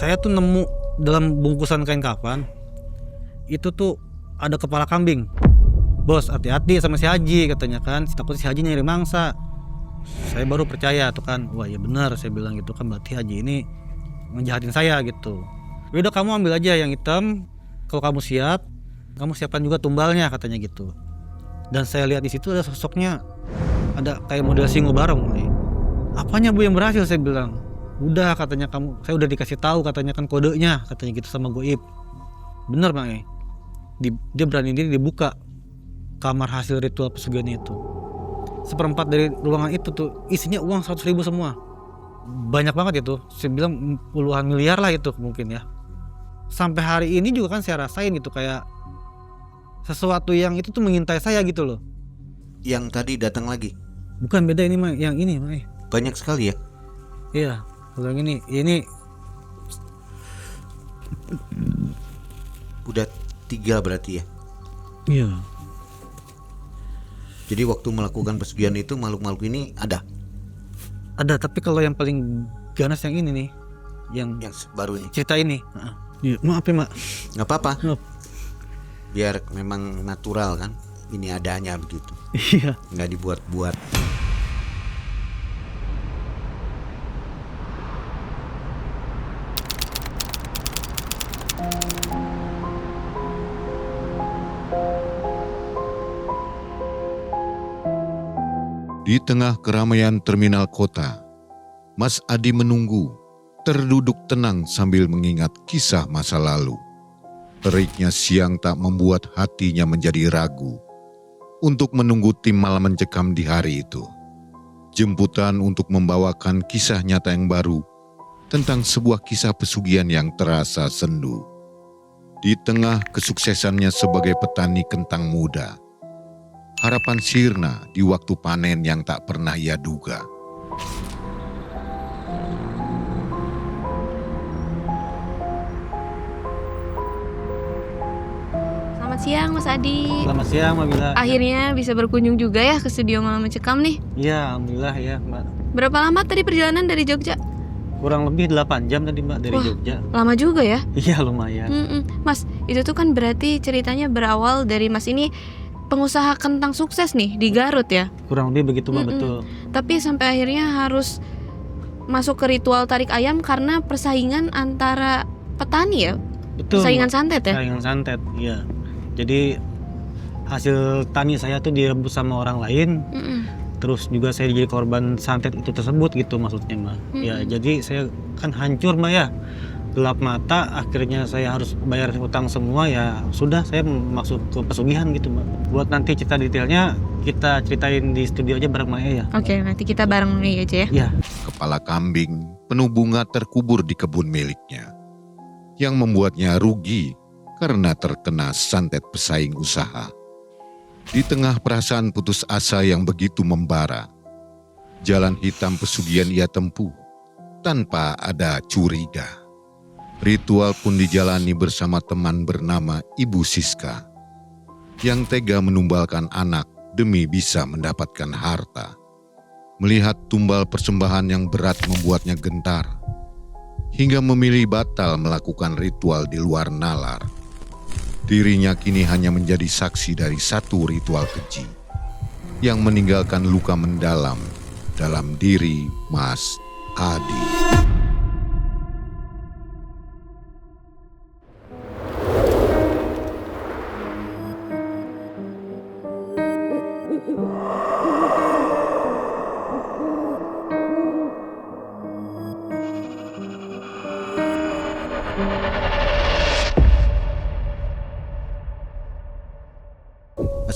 Saya tuh nemu dalam bungkusan kain kafan itu tuh ada kepala kambing. Bos, hati-hati sama si Haji katanya kan, takut si Haji nyari mangsa. Saya baru percaya tuh kan, wah ya benar saya bilang gitu kan, berarti Haji ini ngejahatin saya gitu. Udah kamu ambil aja yang hitam, kalau kamu siap, kamu siapkan juga tumbalnya katanya gitu. Dan saya lihat di situ ada sosoknya, ada kayak model singo barong. Apanya Bu yang berhasil, saya bilang. Udah katanya kamu, saya udah dikasih tahu katanya kan kodenya katanya gitu sama Goib. Bener Bang. Dia berani diri dibuka kamar hasil ritual pesugihan itu. Seperempat dari ruangan itu tuh isinya uang 100.000 semua. Banyak banget itu. Saya bilang puluhan miliar lah itu mungkin ya. Sampai hari ini juga kan saya rasain gitu, kayak sesuatu yang itu tuh mengintai saya gitu loh. Yang tadi datang lagi? Bukan, beda ini mah, yang ini mah. Banyak sekali ya? Iya, kalau yang ini udah 3 berarti ya? Iya. Jadi waktu melakukan pesugihan itu makhluk-makhluk ini ada? Ada, tapi kalau yang paling ganas yang ini nih, yang baru ini. Cerita ini. Iya, maaf ya, Mak. Nggak apa-apa. Maaf. Biar memang natural kan. Ini adanya begitu. Iya. Nggak dibuat-buat. Di tengah keramaian terminal kota, Mas Adi menunggu, terduduk tenang sambil mengingat kisah masa lalu. Teriknya siang tak membuat hatinya menjadi ragu untuk menunggu tim malam mencekam di hari itu. Jemputan untuk membawakan kisah nyata yang baru tentang sebuah kisah pesugihan yang terasa sendu. Di tengah kesuksesannya sebagai petani kentang muda, harapan sirna di waktu panen yang tak pernah ia duga. Selamat siang Mas Adi. Selamat siang Mbak Bila. Akhirnya bisa berkunjung juga ya ke studio Malam Mencekam nih. Iya, alhamdulillah ya Mbak. Berapa lama tadi perjalanan dari Jogja? Kurang lebih 8 jam tadi Mbak dari Wah, Jogja. Lama juga ya? Iya, lumayan. Mas, itu tuh kan berarti ceritanya berawal dari Mas ini pengusaha kentang sukses nih di Garut ya? Kurang lebih begitu Mbak, betul. Tapi sampai akhirnya harus masuk ke ritual tarik ayam karena persaingan antara petani ya? Betul. Persaingan santet ya? Persaingan santet, iya. Jadi hasil tani saya tuh direbus sama orang lain. Terus juga saya jadi korban santet itu tersebut gitu maksudnya Mbak. Ya jadi saya kan hancur Mbak ya, gelap mata, akhirnya saya harus bayar utang semua, ya sudah saya masuk ke pesugihan gitu Mbak. Buat nanti cerita detailnya kita ceritain di studio aja bareng Mbak ya. Oke, nanti kita bareng nih aja ya. Iya. Kepala kambing penuh bunga terkubur di kebun miliknya, yang membuatnya rugi karena terkena santet pesaing usaha. Di tengah perasaan putus asa yang begitu membara, jalan hitam pesugihan ia tempuh tanpa ada curiga. Ritual pun dijalani bersama teman bernama Ibu Siska, yang tega menumbalkan anak demi bisa mendapatkan harta. Melihat tumbal persembahan yang berat membuatnya gentar, hingga memilih batal melakukan ritual di luar nalar. Dirinya kini hanya menjadi saksi dari satu ritual keji yang meninggalkan luka mendalam dalam diri Mas Adi.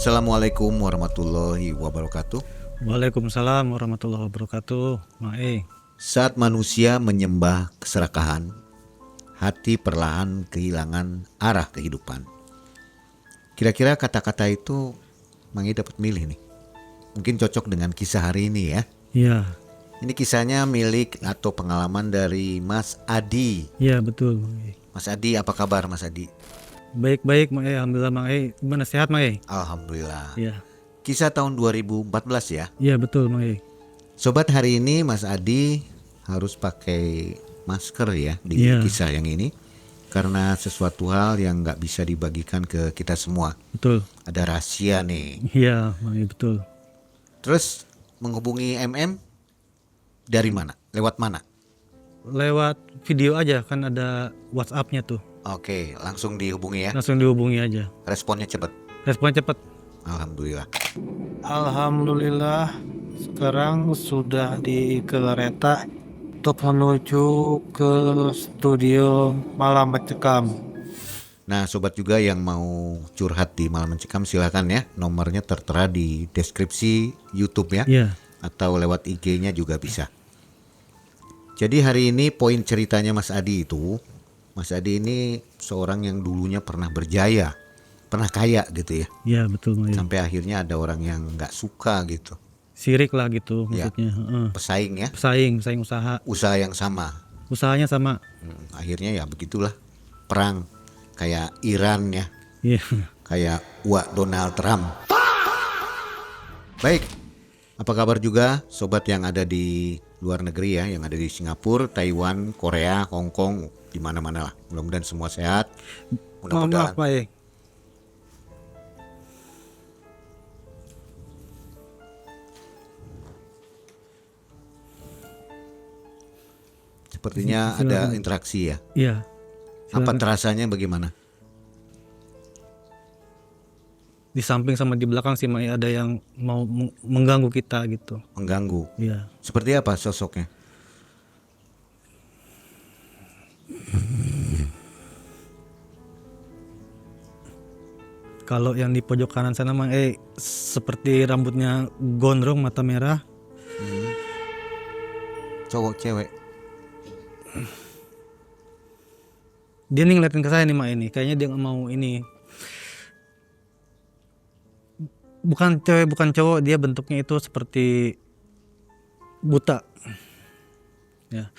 Assalamualaikum warahmatullahi wabarakatuh. Waalaikumsalam warahmatullahi wabarakatuh. Mae. Saat manusia menyembah keserakahan, hati perlahan kehilangan arah kehidupan. Kira-kira kata-kata itu Mangi dapat milih nih. Mungkin cocok dengan kisah hari ini ya. Iya. Ini kisahnya milik atau pengalaman dari Mas Adi. Iya betul. Mas Adi, apa kabar Mas Adi? Baik-baik Mae, alhamdulillah Mae. Gimana, sehat Mae? Alhamdulillah. Iya. Kisah tahun 2014 ya? Iya betul Mae. Sobat, hari ini Mas Adi harus pakai masker ya di Iya. kisah yang ini, karena sesuatu hal yang nggak bisa dibagikan ke kita semua. Betul. Ada rahasia nih. Iya, Mang E, betul. Terus menghubungi MM dari mana? Lewat mana? Lewat video aja kan ada WhatsApp-nya tuh. Oke, langsung dihubungi ya. Langsung dihubungi aja. Responnya cepat. Responnya cepet. Alhamdulillah. Alhamdulillah sekarang sudah di kereta untuk menuju ke studio Malam Mencekam. Nah, sobat juga yang mau curhat di Malam Mencekam silakan ya. Nomornya tertera di deskripsi YouTube ya. Iya. Atau lewat IG-nya juga bisa. Jadi hari ini poin ceritanya Mas Adi itu, Mas Adi ini seorang yang dulunya pernah berjaya, pernah kaya gitu ya. Iya betul Mang E. Sampai akhirnya ada orang yang nggak suka gitu. Sirik lah gitu Iya. maksudnya. Heeh. Pesaing ya, Pesaing usaha. usaha yang sama. Usahanya sama. Akhirnya ya begitulah, perang kayak Iran ya, Iya. kayak Donald Trump. Baik, apa kabar juga sobat yang ada di luar negeri ya, yang ada di Singapura, Taiwan, Korea, Hong Kong, di mana-mana lah. Mudah-mudahan semua sehat. Mudah-mudahan. Maaf Pak E. Sepertinya ada interaksi ya. Iya. Apa Silakan. terasanya bagaimana? Di samping sama di belakang sih Mang E, ada yang mau mengganggu kita gitu. Mengganggu. Iya. Seperti apa sosoknya? Kalau yang di pojok kanan sana Mang E seperti rambutnya gondrong, mata merah. Cowok cewek? Dia nih ngeliatin ke saya nih Mak ini. Kayaknya dia nggak mau ini. Bukan cewek, bukan cowok. Dia bentuknya itu seperti buta. Ya.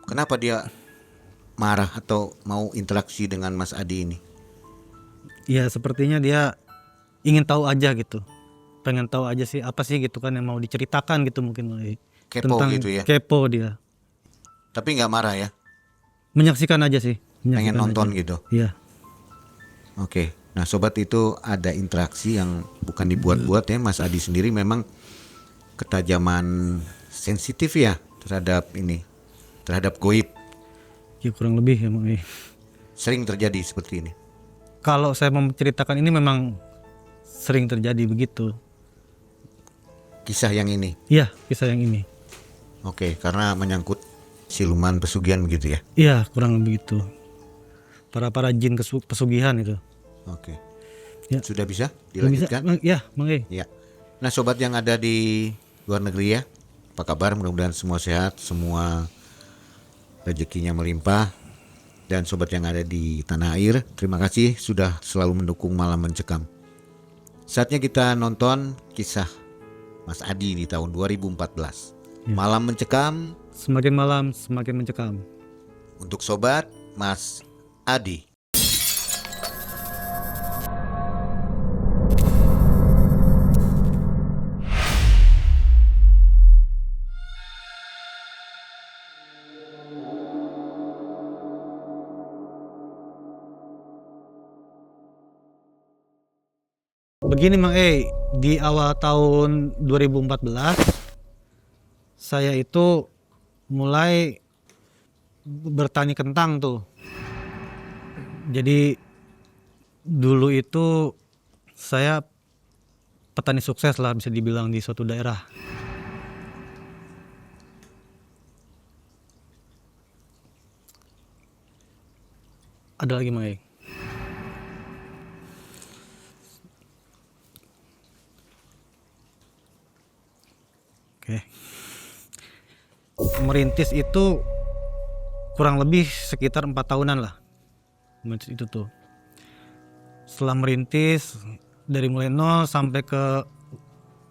Kenapa dia marah atau mau interaksi dengan Mas Adi ini? Ya sepertinya dia ingin tahu aja gitu. Pengen tahu aja sih apa sih gitu kan yang mau diceritakan gitu mungkin Mak E. Kepo gitu ya? Kepo dia. Tapi nggak marah ya? Menyaksikan aja sih. Pengen Menyaksikan nonton aja. gitu? Iya. Oke. Nah sobat, itu ada interaksi yang bukan dibuat-buat ya. Mas Adi sendiri memang ketajaman sensitif ya terhadap ini, terhadap goib. Ya kurang lebih ya Mak E. Sering terjadi seperti ini. Kalau saya mau menceritakan ini memang sering terjadi begitu. Kisah yang ini. Iya, kisah yang ini. Oke, karena menyangkut siluman pesugihan begitu ya. Iya, kurang lebih itu. Para jin pesugihan itu. Oke. Ya. Sudah bisa Bisa, dilanjutkan? ya, Mang E. Ya. Nah sobat yang ada di luar negeri ya, apa kabar? Mudah-mudahan semua sehat, semua rezekinya melimpah. Dan sobat yang ada di tanah air, terima kasih sudah selalu mendukung Malam Mencekam. Saatnya kita nonton kisah Mas Adi di tahun 2014. Ya. Malam Mencekam Semakin malam semakin mencekam. untuk sobat Mas Adi. Begini Mang E, di awal tahun 2014 saya itu mulai bertani kentang tuh. Jadi dulu itu saya petani sukses lah bisa dibilang di suatu daerah. Ada lagi Mang E. Oke. Merintis itu kurang lebih sekitar 4 tahunan lah. Merintis itu tuh. Setelah merintis dari mulai nol sampai ke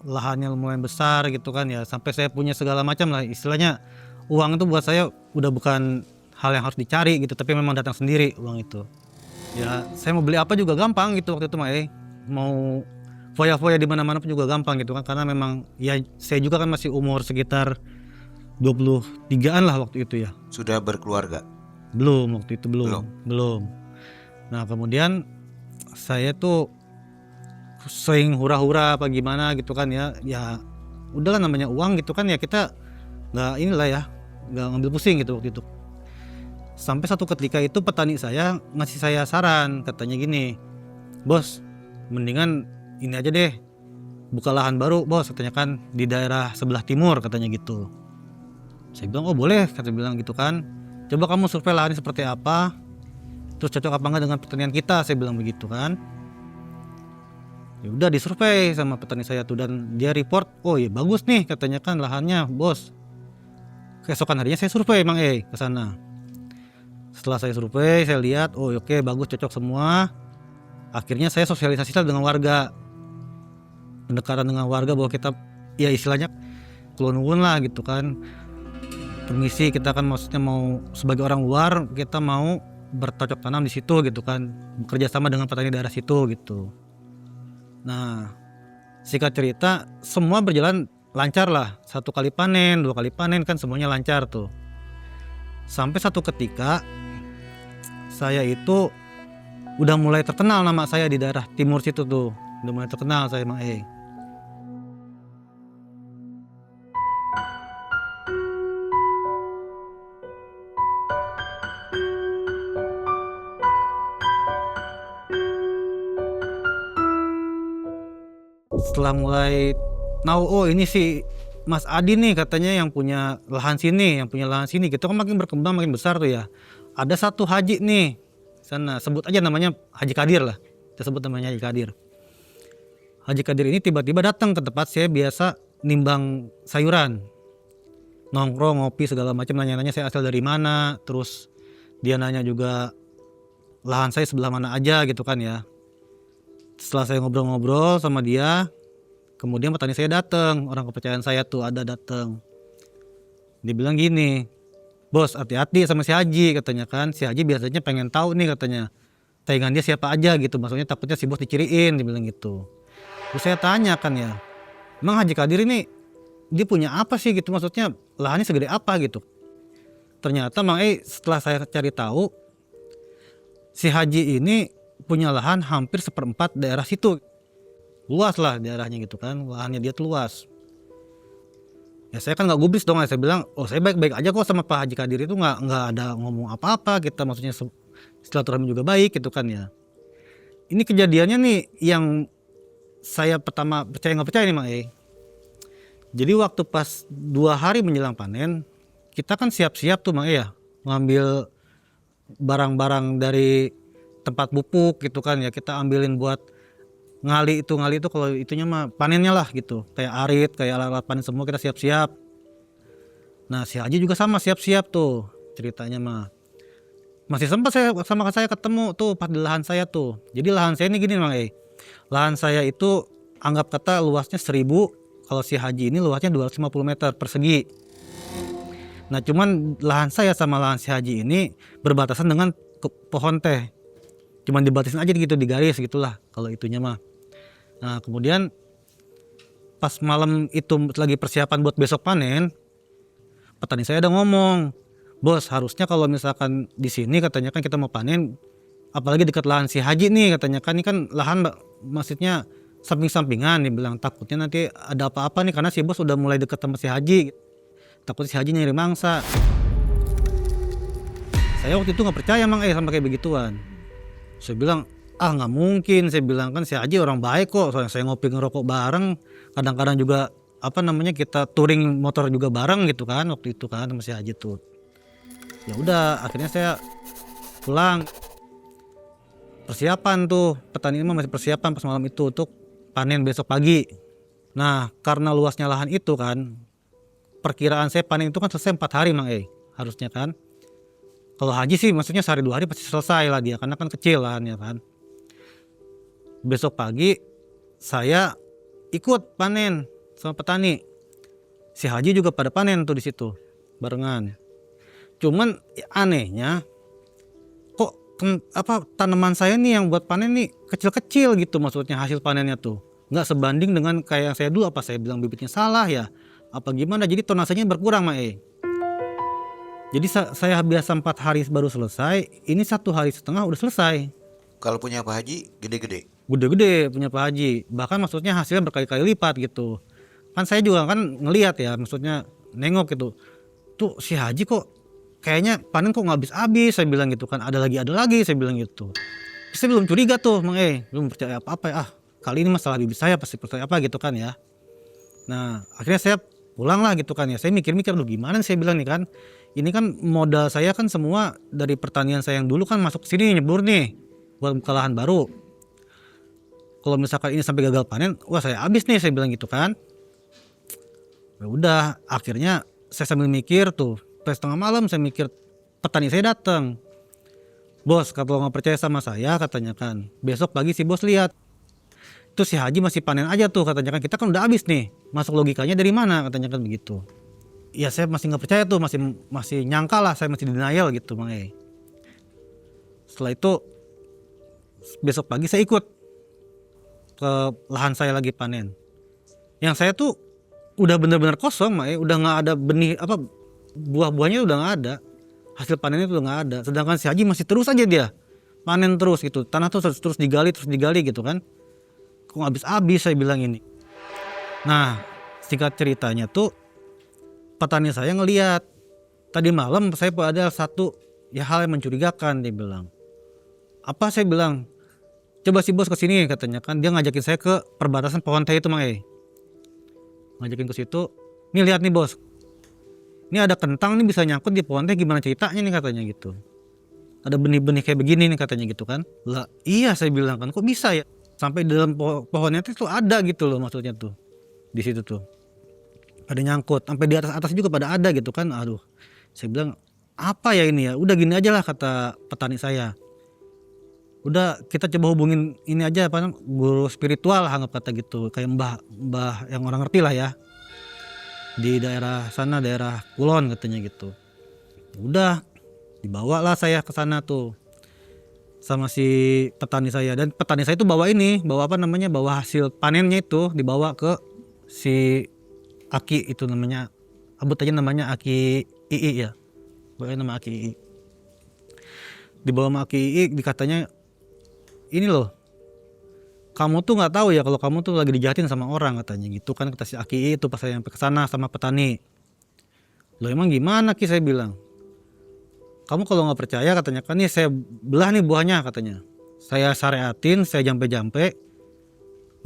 lahannya lumayan besar gitu kan ya, sampai saya punya segala macam lah, istilahnya uang itu buat saya udah bukan hal yang harus dicari gitu, tapi memang datang sendiri uang itu. Ya saya mau beli apa juga gampang gitu waktu itu mah mau foya-foya di mana-mana pun juga gampang gitu kan, karena memang ya saya juga kan masih umur sekitar 23-an lah waktu itu ya. Sudah berkeluarga? Belum, waktu itu belum. Nah kemudian saya tuh sering hura-hura apa gimana gitu kan ya. Ya udahlah namanya uang gitu kan ya, kita nggak inilah ya, nggak ngambil pusing gitu waktu itu. Sampai satu ketika itu petani saya ngasih saya saran, katanya gini, bos mendingan ini aja deh, buka lahan baru bos, katanya kan di daerah sebelah timur katanya gitu. Saya bilang oh boleh, kata bilang gitu kan, coba kamu survei lahannya seperti apa, terus cocok apa enggak dengan pertanian kita, saya bilang begitu kan. Ya udah disurvei sama petani saya tuh, dan dia report oh iya bagus nih katanya kan lahannya bos. Keesokan harinya saya survei Mang ke sana. Setelah saya survei, saya lihat oh oke bagus, cocok semua. Akhirnya saya sosialisasi dengan warga, pendekatan dengan warga bahwa kita ya istilahnya kelonungun lah gitu kan. Permisi, kita kan maksudnya mau sebagai orang luar, kita mau bercocok tanam di situ gitu kan, bekerja sama dengan petani daerah situ gitu. Nah singkat cerita semua berjalan lancar lah, 1 kali panen, 2 kali panen kan semuanya lancar tuh. Sampai satu ketika saya itu udah mulai terkenal nama saya di daerah timur situ tuh, udah mulai terkenal saya Mang Setelah mulai tahu oh ini si Mas Adi nih katanya yang punya lahan sini, gitu kan makin berkembang makin besar tuh ya. Ada satu haji nih sana, sebut aja namanya Haji Kadir lah, kita sebut namanya Haji Kadir. Haji Kadir ini tiba-tiba datang ke tempat saya biasa nimbang sayuran, nongkrong ngopi segala macam, nanya-nanya saya asal dari mana, terus dia nanya juga lahan saya sebelah mana aja gitu kan ya. Setelah saya ngobrol-ngobrol sama dia, kemudian petani saya datang, orang kepercayaan saya tuh ada datang. Dia bilang gini, bos hati-hati sama si Haji katanya kan, si Haji biasanya pengen tahu nih katanya saingan dia siapa aja gitu, maksudnya takutnya si bos diciriin, dia bilang gitu. Terus saya tanya kan ya, emang Haji Kadir ini dia punya apa sih gitu, maksudnya lahannya segede apa gitu. Ternyata Mang setelah saya cari tahu, si Haji ini punya lahan hampir 1/4 daerah situ. Luas lah daerahnya gitu kan, lahannya dia tuh luas. Ya saya kan nggak gubris dong, saya bilang oh saya baik-baik aja kok sama Pak Haji Kadir itu, nggak ada ngomong apa-apa, kita maksudnya silaturahmi juga baik gitu kan ya. Ini kejadiannya nih yang saya pertama percaya nggak percaya nih Mang Jadi waktu pas 2 hari menjelang panen, kita kan siap-siap tuh Mang ya, ngambil barang-barang dari tempat pupuk gitu kan ya, kita ambilin buat ngali itu kalau itunya mah panennya lah gitu, kayak arit, kayak alat-alat panen semua kita siap-siap. Nah si Haji juga sama siap-siap tuh ceritanya mah. Masih sempat saya ketemu tuh pas di lahan saya tuh. Jadi lahan saya ini gini Mang lahan saya itu anggap kata luasnya 1000, kalau si Haji ini luasnya 250 meter persegi. Nah cuman lahan saya sama lahan si Haji ini berbatasan dengan pohon teh, cuman dibatasin aja gitu di garis gitulah kalau itunya mah. Nah kemudian pas malam itu lagi persiapan buat besok panen, petani saya ada ngomong, bos harusnya kalau misalkan di sini katanya kan kita mau panen, apalagi dekat lahan si Haji nih katanya kan, ini kan lahan maksudnya samping-sampingan, dia bilang takutnya nanti ada apa-apa nih karena si bos udah mulai dekat sama si Haji, takut si Haji nyari mangsa. Saya waktu itu nggak percaya Mang sama kayak begituan. Saya bilang nggak mungkin, saya bilang kan si Haji orang baik kok, soalnya saya ngopi ngerokok bareng, kadang-kadang juga kita touring motor juga bareng gitu kan waktu itu kan sama si Haji tuh. Ya udah akhirnya saya pulang, persiapan tuh petani ini masih persiapan pas malam itu untuk panen besok pagi. Nah karena luasnya lahan itu kan, perkiraan saya panen itu kan selesai 4 hari Mang harusnya kan. Kalau Haji sih maksudnya sehari 2 hari pasti selesai lah dia, karena kan kecil lahannya kan. Besok pagi saya ikut panen sama petani. Si Haji juga pada panen tuh di situ barengan. Cuman anehnya kok tanaman saya nih yang buat panen nih kecil-kecil gitu, maksudnya hasil panennya tuh nggak sebanding dengan kayak yang saya dulu. Apa saya bilang bibitnya salah ya? Apa gimana? Jadi tonasenya berkurang Mang Jadi saya biasa 4 hari baru selesai, ini 1,5 hari udah selesai. Kalau punya Pak Haji gede-gede. Gede-gede punya Pak Haji, bahkan maksudnya hasilnya berkali-kali lipat gitu. Kan saya juga kan ngelihat ya, maksudnya nengok gitu, tuh si Haji kok kayaknya panen kok nggak habis-habis, saya bilang gitu kan, ada lagi saya bilang gitu. Saya belum curiga tuh Mang belum percaya apa-apa ya, kali ini masalah bibit saya pasti percaya apa gitu kan ya. Nah akhirnya saya pulang lah gitu kan ya, saya mikir-mikir dulu gimana saya bilang nih kan, ini kan modal saya kan semua dari pertanian saya yang dulu kan masuk ke sini nyebur nih buat buka lahan baru. Kalau misalkan ini sampai gagal panen, wah saya habis nih saya bilang gitu kan. Ya udah, akhirnya saya sambil mikir tuh, pas tengah malam saya mikir, petani saya datang. Bos, kalau nggak percaya sama saya katanya kan, besok pagi si bos lihat. Tuh si Haji masih panen aja tuh katanya kan, kita kan udah habis nih. Masuk logikanya dari mana katanya kan begitu. Ya saya masih nggak percaya tuh, masih nyangka lah, saya masih denial gitu Bang Setelah itu besok pagi saya ikut ke lahan saya lagi panen. Yang saya tuh udah benar-benar kosong udah nggak ada benih apa, buah-buahnya udah nggak ada, hasil panennya udah nggak ada. Sedangkan si Haji masih terus aja dia panen terus gitu, tanah tuh terus digali gitu kan, kok nggak habis-habis saya bilang ini. Nah singkat ceritanya tuh, petani saya ngelihat tadi malam saya ada satu ya hal yang mencurigakan. Dia bilang, apa? Saya bilang, coba si bos kesini katanya kan, dia ngajakin saya ke perbatasan pohon teh itu Mang ngajakin ke situ. Nih lihat nih bos, ini ada kentang nih bisa nyangkut di pohon teh, gimana ceritanya nih katanya gitu. Ada benih-benih kayak begini nih katanya gitu kan. Lah iya saya bilang kan, kok bisa ya sampai di dalam pohonnya itu ada gitu loh, maksudnya tuh di situ tuh ada nyangkut, sampai di atas juga pada ada gitu kan. Aduh, saya bilang apa ya ini ya, udah gini aja lah kata petani saya, udah kita coba hubungin ini aja apa namanya, guru spiritual anggap kata gitu, kayak mbah yang orang ngerti lah ya di daerah sana, daerah Kulon katanya gitu. Udah dibawa lah saya ke sana tuh sama si petani saya, dan petani saya itu bawa apa namanya, bawa hasil panennya itu dibawa ke si Aki itu namanya, sebut aja namanya Aki Ii ya, pokoknya nama Aki Ii. Dibawa sama Aki Ii, dikatanya ini loh, kamu tuh nggak tahu ya kalau kamu tuh lagi dijahatin sama orang katanya gitu kan, kata si Aki itu pas saya sampai ke sana sama petani. Loh emang gimana Ki, saya bilang, kamu kalau nggak percaya katanya kan, nih saya belah nih buahnya katanya, saya syariatin, saya jampe-jampe,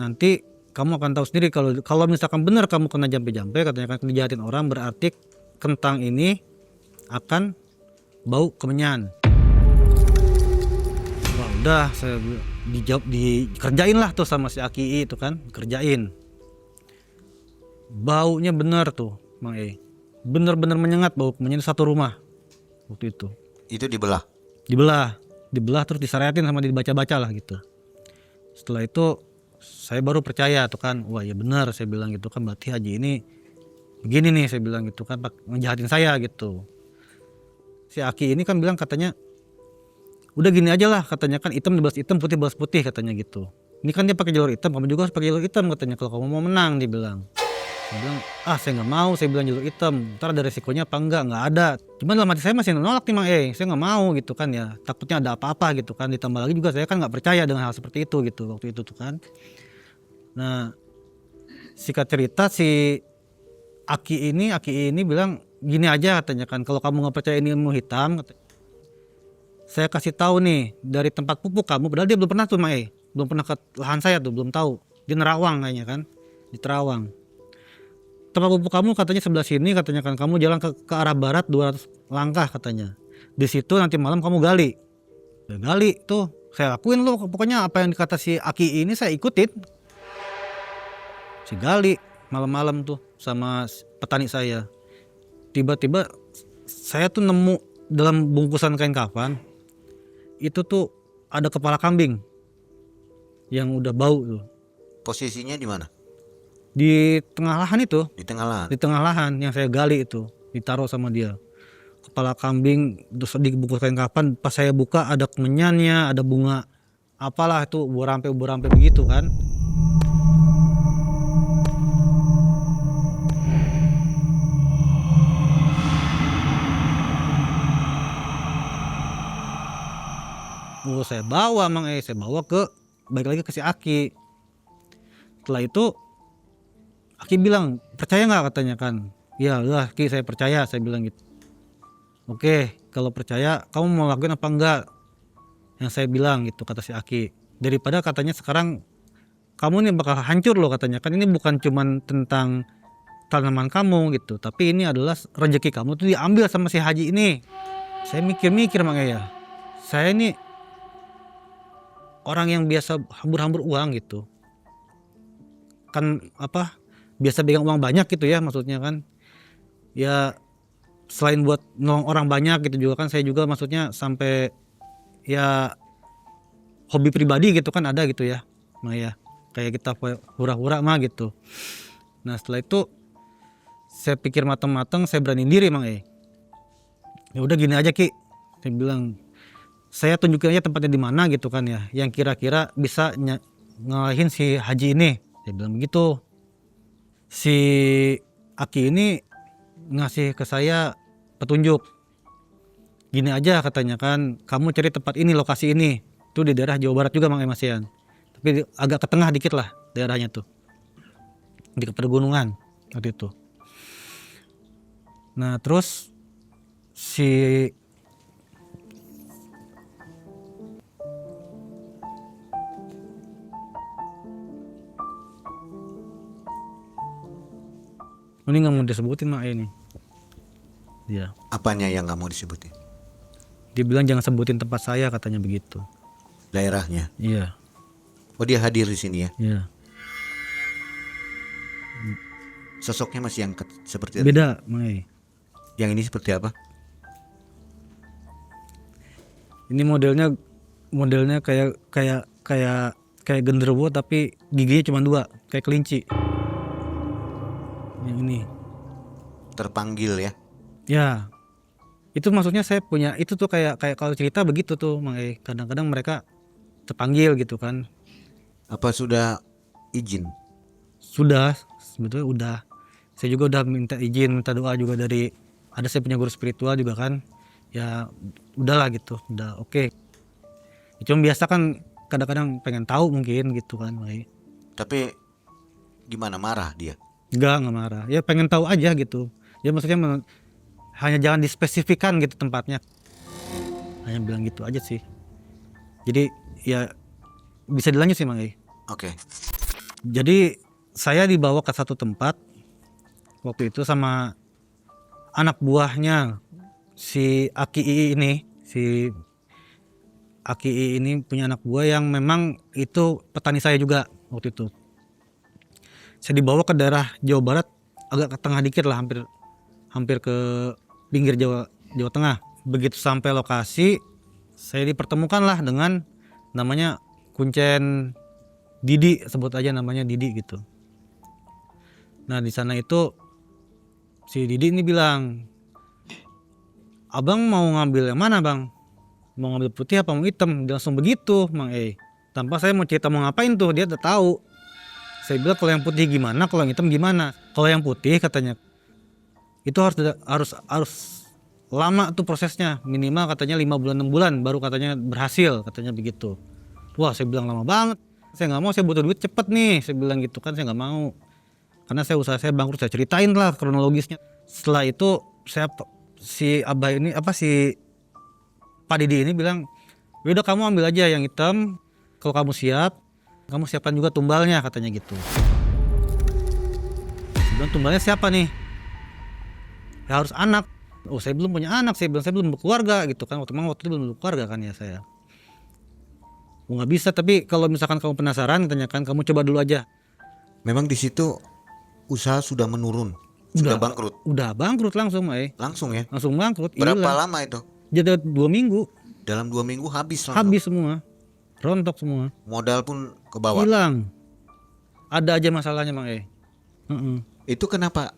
nanti kamu akan tahu sendiri kalau misalkan benar kamu kena jampe-jampe katanya kan, dijahatin orang, berarti kentang ini akan bau kemenyan. Wah udah, saya dikerjain lah tuh sama si Aki itu kan, kerjain. Baunya bener tuh Mang bener-bener menyengat, bau kemenyan satu rumah waktu itu. Itu dibelah terus disyariatin sama dibaca-baca lah gitu. Setelah itu saya baru percaya tuh kan, wah ya benar saya bilang gitu kan, berarti Haji ini begini nih saya bilang gitu kan, ngejahatin saya gitu. Si Aki ini kan bilang katanya, udah gini aja lah katanya kan, hitam dibalas hitam, putih balas putih katanya gitu. Ini kan dia pakai jalur hitam, kamu juga harus pakai jalur hitam katanya kalau kamu mau menang, dia bilang. Saya bilang, saya nggak mau, saya bilang jalur hitam, ntar ada resikonya apa nggak ada. Cuman dalam hati saya masih nolak nih Mang saya nggak mau gitu kan ya, takutnya ada apa-apa gitu kan. Ditambah lagi juga saya kan nggak percaya dengan hal seperti itu gitu waktu itu tuh kan. Nah singkat cerita, si Aki ini bilang gini aja katanya kan, kalau kamu nggak percaya ini ilmu hitam, saya kasih tahu nih dari tempat pupuk kamu, padahal dia belum pernah tuh Mang belum pernah ke lahan saya tuh, belum tahu, di Nerawang kayaknya kan, di Terawang. Tempat pupuk kamu katanya sebelah sini katanya kan, kamu jalan ke arah barat 200 langkah katanya. Di situ nanti malam kamu gali. Ya, gali tuh saya lakuin loh, pokoknya apa yang dikata si Aki ini saya ikutin. Si gali malam-malam tuh sama petani saya. Tiba-tiba saya tuh nemu dalam bungkusan kain kafan itu tuh ada kepala kambing yang udah bau tuh. Posisinya di mana? Di tengah lahan itu. Di tengah lahan yang saya gali itu, ditaruh sama dia. Kepala kambing terus dibungkus kain kafan, pas saya buka ada kemenyannya, ada bunga apalah itu, buah rampe begitu kan. Saya bawa Mang saya bawa ke balik lagi ke si Aki. Setelah itu Aki bilang, percaya nggak katanya kan? Ya lah Ki, saya percaya, saya bilang gitu. Oke, kalau percaya kamu mau lakuin apa enggak? Yang saya bilang gitu, kata si Aki. Daripada katanya sekarang kamu nih bakal hancur loh katanya kan, ini bukan cuman tentang tanaman kamu gitu, tapi ini adalah rezeki kamu tuh diambil sama si Haji ini. Saya mikir-mikir Mang ya, saya ini orang yang biasa hambur-hambur uang gitu kan, biasa pegang uang banyak gitu ya, maksudnya kan ya selain buat nolong orang banyak gitu juga kan, saya juga maksudnya sampai ya hobi pribadi gitu kan ada gitu ya Mang ya, kayak kita hura-hura mah gitu. Nah setelah itu saya pikir matang-matang, saya berani diri Mang ya udah gini aja Ki, saya bilang saya tunjukin aja tempatnya di mana gitu kan ya, yang kira-kira bisa ngalahin si Haji ini. Saya bilang begitu. Si Aki ini ngasih ke saya petunjuk. Gini aja katanya kan, kamu cari tempat ini, lokasi ini. Itu di daerah Jawa Barat juga Mang Masian. Tapi agak ke tengah dikit lah daerahnya tuh. Di pegunungan waktu itu. Nah terus si ini nggak mau disebutin Mak ini. Dia Apanya yang nggak mau disebutin? dia bilang jangan sebutin tempat saya, katanya begitu. Daerahnya. Iya, Oh, dia hadir di sini ya. iya. Sosoknya masih yang seperti itu. Beda Mak. Yang ini seperti apa? Ini modelnya kayak genderuwo tapi giginya cuma 2, kayak kelinci. Yang ini. Terpanggil ya. Ya. Itu maksudnya saya punya itu tuh kayak kalau cerita begitu tuh Mang. Kadang-kadang mereka terpanggil gitu kan. Apa sudah izin? Sudah, sebetulnya udah. Saya juga udah minta izin, minta doa juga dari ada saya punya guru spiritual juga kan. Ya udahlah gitu, udah oke. Cuma biasa kan kadang-kadang pengen tahu mungkin gitu kan. Tapi gimana, marah dia? Enggak marah. Ya pengen tahu aja gitu. Ya maksudnya hanya jangan dispesifikan gitu tempatnya. Hanya bilang gitu aja sih. Jadi ya bisa dilanjut sih Mang. Oke. Jadi saya dibawa ke satu tempat waktu itu sama anak buahnya si Aki ini. Si Aki ini punya anak buah yang memang itu petani saya juga waktu itu. Saya dibawa ke daerah Jawa Barat, agak ke tengah dikit lah, hampir ke pinggir Jawa Tengah. Begitu sampai lokasi, saya dipertemukan lah dengan namanya Kuncen Didi, sebut aja namanya Didi gitu. Nah di sana itu si Didi ini bilang, abang mau ngambil yang mana bang? Mau ngambil putih apa mau hitam? Dia langsung begitu Mang tanpa saya mau cerita mau ngapain tuh, dia udah tahu. Saya bilang kalau yang putih gimana, kalau yang hitam gimana? Kalau yang putih katanya itu harus lama tuh prosesnya, minimal katanya 5 bulan 6 bulan baru katanya berhasil, katanya begitu. Wah saya bilang lama banget, saya nggak mau, saya butuh duit cepet nih, saya bilang gitu kan, saya nggak mau karena usaha saya bangkrut. Saya ceritain lah kronologisnya. Setelah itu si abah ini si Pak Didi ini bilang, udah kamu ambil aja yang hitam, kalau kamu siap kamu siapkan juga tumbalnya, katanya gitu. Bilang tumbalnya siapa nih? Ya harus anak. Oh saya belum punya anak, saya bilang saya belum berkeluarga gitu kan, waktu itu belum berkeluarga kan ya saya. Oh nggak bisa, tapi kalau misalkan kamu penasaran tanyakan, kamu coba dulu aja. Memang di situ usaha sudah menurun, sudah bangkrut. Udah bangkrut langsung Langsung ya. langsung bangkrut. Berapa Iyalah. lama itu? Jadi 2 minggu. Dalam 2 minggu habis langsung. Habis semua, rontok semua, Modal pun ke bawah. hilang. Ada aja masalahnya Mang. Itu kenapa?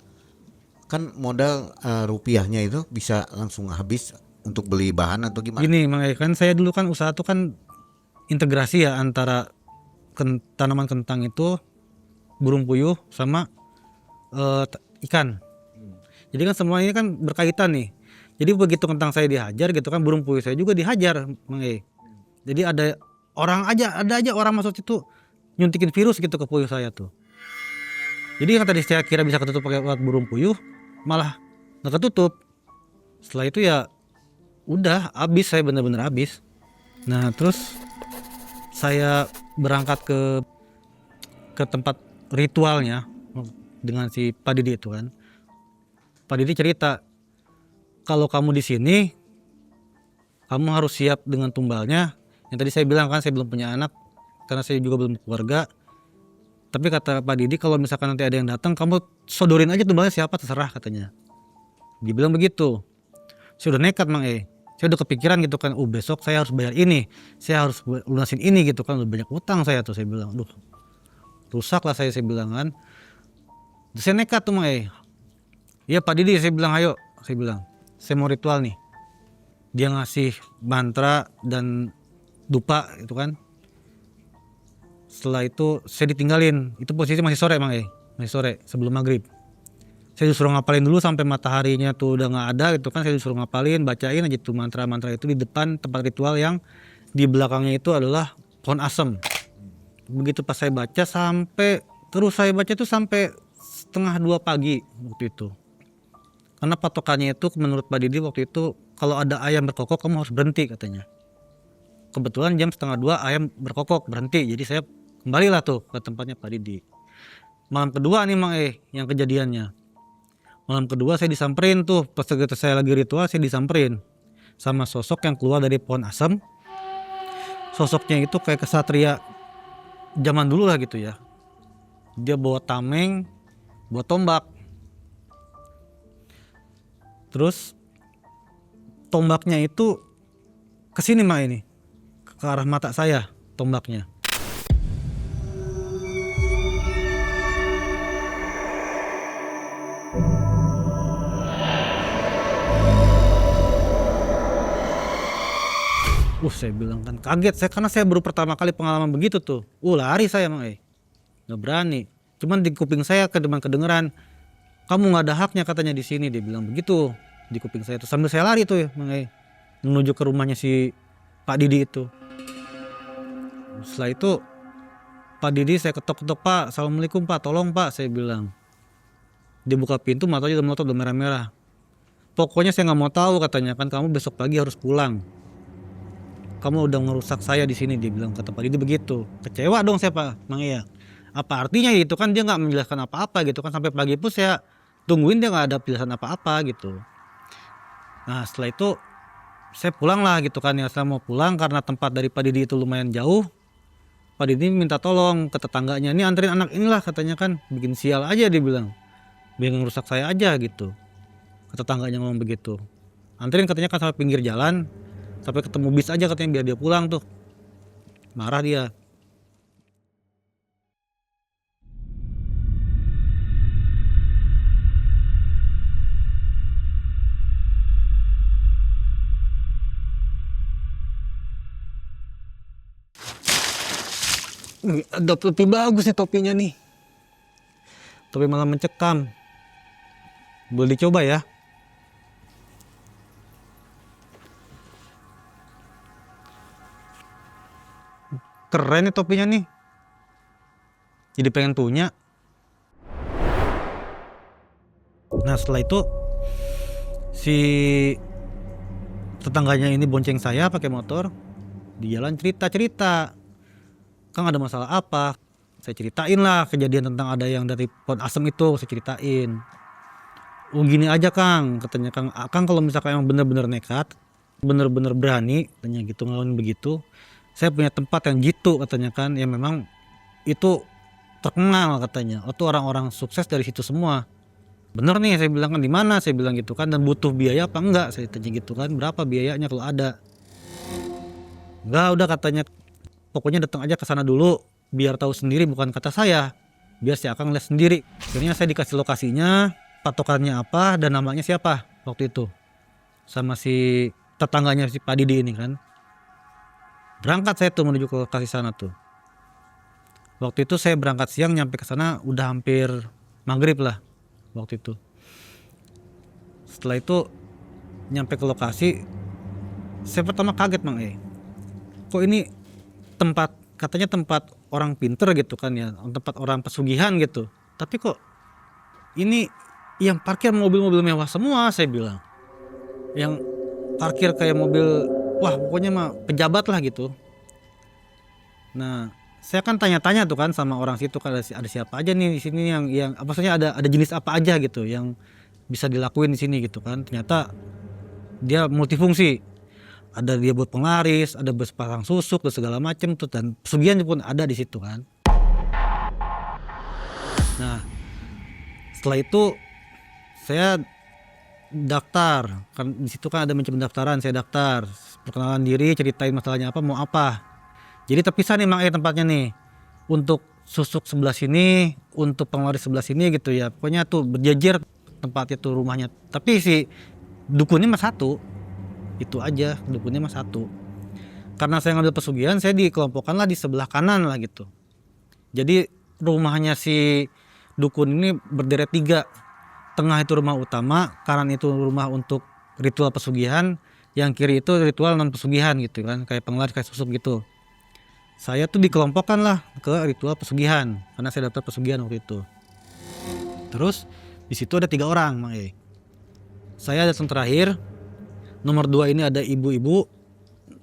Kan modal rupiahnya itu bisa langsung habis untuk beli bahan atau gimana? Gini Mang, kan saya dulu kan usaha tuh kan integrasi ya antara tanaman kentang itu, burung puyuh sama ikan. Jadi kan semua ini kan berkaitan nih. Jadi begitu kentang saya dihajar gitu kan, burung puyuh saya juga dihajar Mang. Jadi ada aja orang masuk situ nyuntikin virus gitu ke puyuh saya tuh. Jadi yang tadi saya kira bisa ketutup pakai obat burung puyuh, malah nggak ketutup. Setelah itu ya udah habis, saya bener-bener habis. Nah terus saya berangkat ke tempat ritualnya dengan si Pak Didi itu kan. Pak Didi cerita, kalau kamu di sini kamu harus siap dengan tumbalnya. Yang tadi saya bilang kan, saya belum punya anak karena saya juga belum keluarga. Tapi kata Pak Didi, kalau misalkan nanti ada yang datang, kamu sodorin aja tumbalnya siapa terserah katanya. Dia bilang begitu. Saya udah nekat Mang saya udah kepikiran gitu kan, besok saya harus bayar ini, saya harus lunasin ini gitu kan, udah banyak utang saya tuh. Saya bilang, aduh rusak lah saya bilang kan. Terus saya nekat tuh Mang iya Pak Didi, saya bilang ayo, saya bilang saya mau ritual nih. Dia ngasih mantra dan dupa itu kan. Setelah itu saya ditinggalin, itu posisi masih sore Mang masih sore sebelum maghrib. Saya disuruh ngapalin dulu sampai mataharinya tuh udah nggak ada gitu kan. Saya disuruh ngapalin, bacain aja tuh mantra-mantra itu di depan tempat ritual yang di belakangnya itu adalah pohon asem. Begitu pas saya baca terus saya baca tuh sampai 1:30 pagi waktu itu. Karena patokannya itu menurut Pak Didi waktu itu, kalau ada ayam berkokok kamu harus berhenti katanya. Kebetulan jam 1:30 ayam berkokok berhenti, jadi saya kembalilah tuh ke tempatnya Pak Didi. Malam kedua nih Mang yang kejadiannya. Malam kedua saya disamperin tuh, pas saya lagi ritual saya disamperin sama sosok yang keluar dari pohon asem. Sosoknya itu kayak kesatria zaman dulu lah gitu ya. Dia bawa tameng, bawa tombak. Terus tombaknya itu kesini Mak ini, ke arah mata saya tombaknya. Saya bilang kan kaget saya, karena saya baru pertama kali pengalaman begitu tuh. Lari saya Mang nggak berani. Cuman di kuping saya kedengeran, kamu nggak ada haknya katanya di sini, dia bilang begitu di kuping saya tuh. Sambil saya lari tuh Mang menuju ke rumahnya si Pak Didi itu. Setelah itu Pak Didi saya ketok-ketok, Pak, assalamualaikum Pak, tolong Pak, saya bilang. Dia buka pintu, matanya udah melotot, udah merah-merah. Pokoknya saya nggak mau tahu katanya kan, kamu besok pagi harus pulang. Kamu udah ngerusak saya di sini, dia bilang, kata Pak Didi begitu. Kecewa dong saya Pak Mang Apa artinya itu kan, dia nggak menjelaskan apa-apa gitu kan. Sampai pagi pun saya tungguin dia nggak ada penjelasan apa-apa gitu. Nah setelah itu saya pulang lah gitu kan ya. Saya mau pulang karena tempat dari Pak Didi itu lumayan jauh. Pak Didi minta tolong ke tetangganya, ini anterin anak inilah katanya kan, bikin sial aja dia bilang, biar ngerusak saya aja gitu. Ke tetangganya ngomong begitu. Anterin katanya kan sampai pinggir jalan, sampai ketemu bis aja katanya biar dia pulang tuh. Marah dia. Ada lebih bagus nih topinya nih. Topi malah mencekam. Boleh dicoba ya. Keren nih topinya nih. Jadi pengen punya. Nah setelah itu si tetangganya ini bonceng saya pakai motor. Di jalan cerita-cerita, Kang ada masalah apa? Saya ceritain lah kejadian tentang ada yang dari pohon asem itu, saya ceritain. Gini aja Kang, katanya Kang kalau misalkan emang bener-bener nekat, bener-bener berani, katanya gitu ngelawan begitu, saya punya tempat yang jitu katanya kan, yang memang itu terkenal katanya. Itu orang-orang sukses dari situ semua. Bener nih saya bilang kan, di mana saya bilang gitu kan, dan butuh biaya apa enggak saya tanya gitu kan, berapa biayanya kalau ada. Enggak, udah katanya pokoknya datang aja ke sana dulu biar tahu sendiri, bukan kata saya, biar si Akang lihat sendiri. Akhirnya saya dikasih lokasinya, patokannya apa dan namanya siapa waktu itu sama si tetangganya si Pak Didi ini kan. Berangkat saya tuh menuju ke lokasi sana tuh. Waktu itu saya berangkat siang, nyampe ke sana udah hampir maghrib lah waktu itu. Setelah itu nyampe ke lokasi, saya pertama kaget Mang kok ini tempat, katanya tempat orang pinter gitu kan ya, tempat orang pesugihan gitu, tapi kok ini yang parkir mobil-mobil mewah semua, saya bilang. Yang parkir kayak mobil, wah pokoknya mah pejabat lah gitu. Nah, saya kan tanya-tanya tuh kan sama orang situ kan, ada siapa aja nih di sini yang apa, maksudnya ada jenis apa aja gitu yang bisa dilakuin di sini gitu kan. Ternyata dia multifungsi. Ada dia buat penglaris, ada buat pasang susuk dan segala macem tuh, dan pesugihan pun ada di situ kan. Nah, setelah itu saya daftar kan, di situ kan ada macam pendaftaran, saya daftar, perkenalan diri, ceritain masalahnya apa, mau apa. Jadi terpisah nih Mang tempatnya nih, untuk susuk sebelah sini, untuk penglaris sebelah sini gitu ya, pokoknya tuh berjejer tempatnya tuh rumahnya. Tapi si dukunnya mah satu, itu aja, dukunnya mah satu. Karena saya ngambil pesugihan, saya dikelompokkan lah di sebelah kanan lah gitu. Jadi rumahnya si dukun ini berderet 3. Tengah itu rumah utama, kanan itu rumah untuk ritual pesugihan, yang kiri itu ritual non pesugihan gitu kan, kayak penglaris, kayak susuk gitu. Saya tuh dikelompokkan lah ke ritual pesugihan karena saya daftar pesugihan waktu itu. Terus di situ ada 3 orang Mang E. Saya datang terakhir. Nomor 2 ini ada ibu-ibu.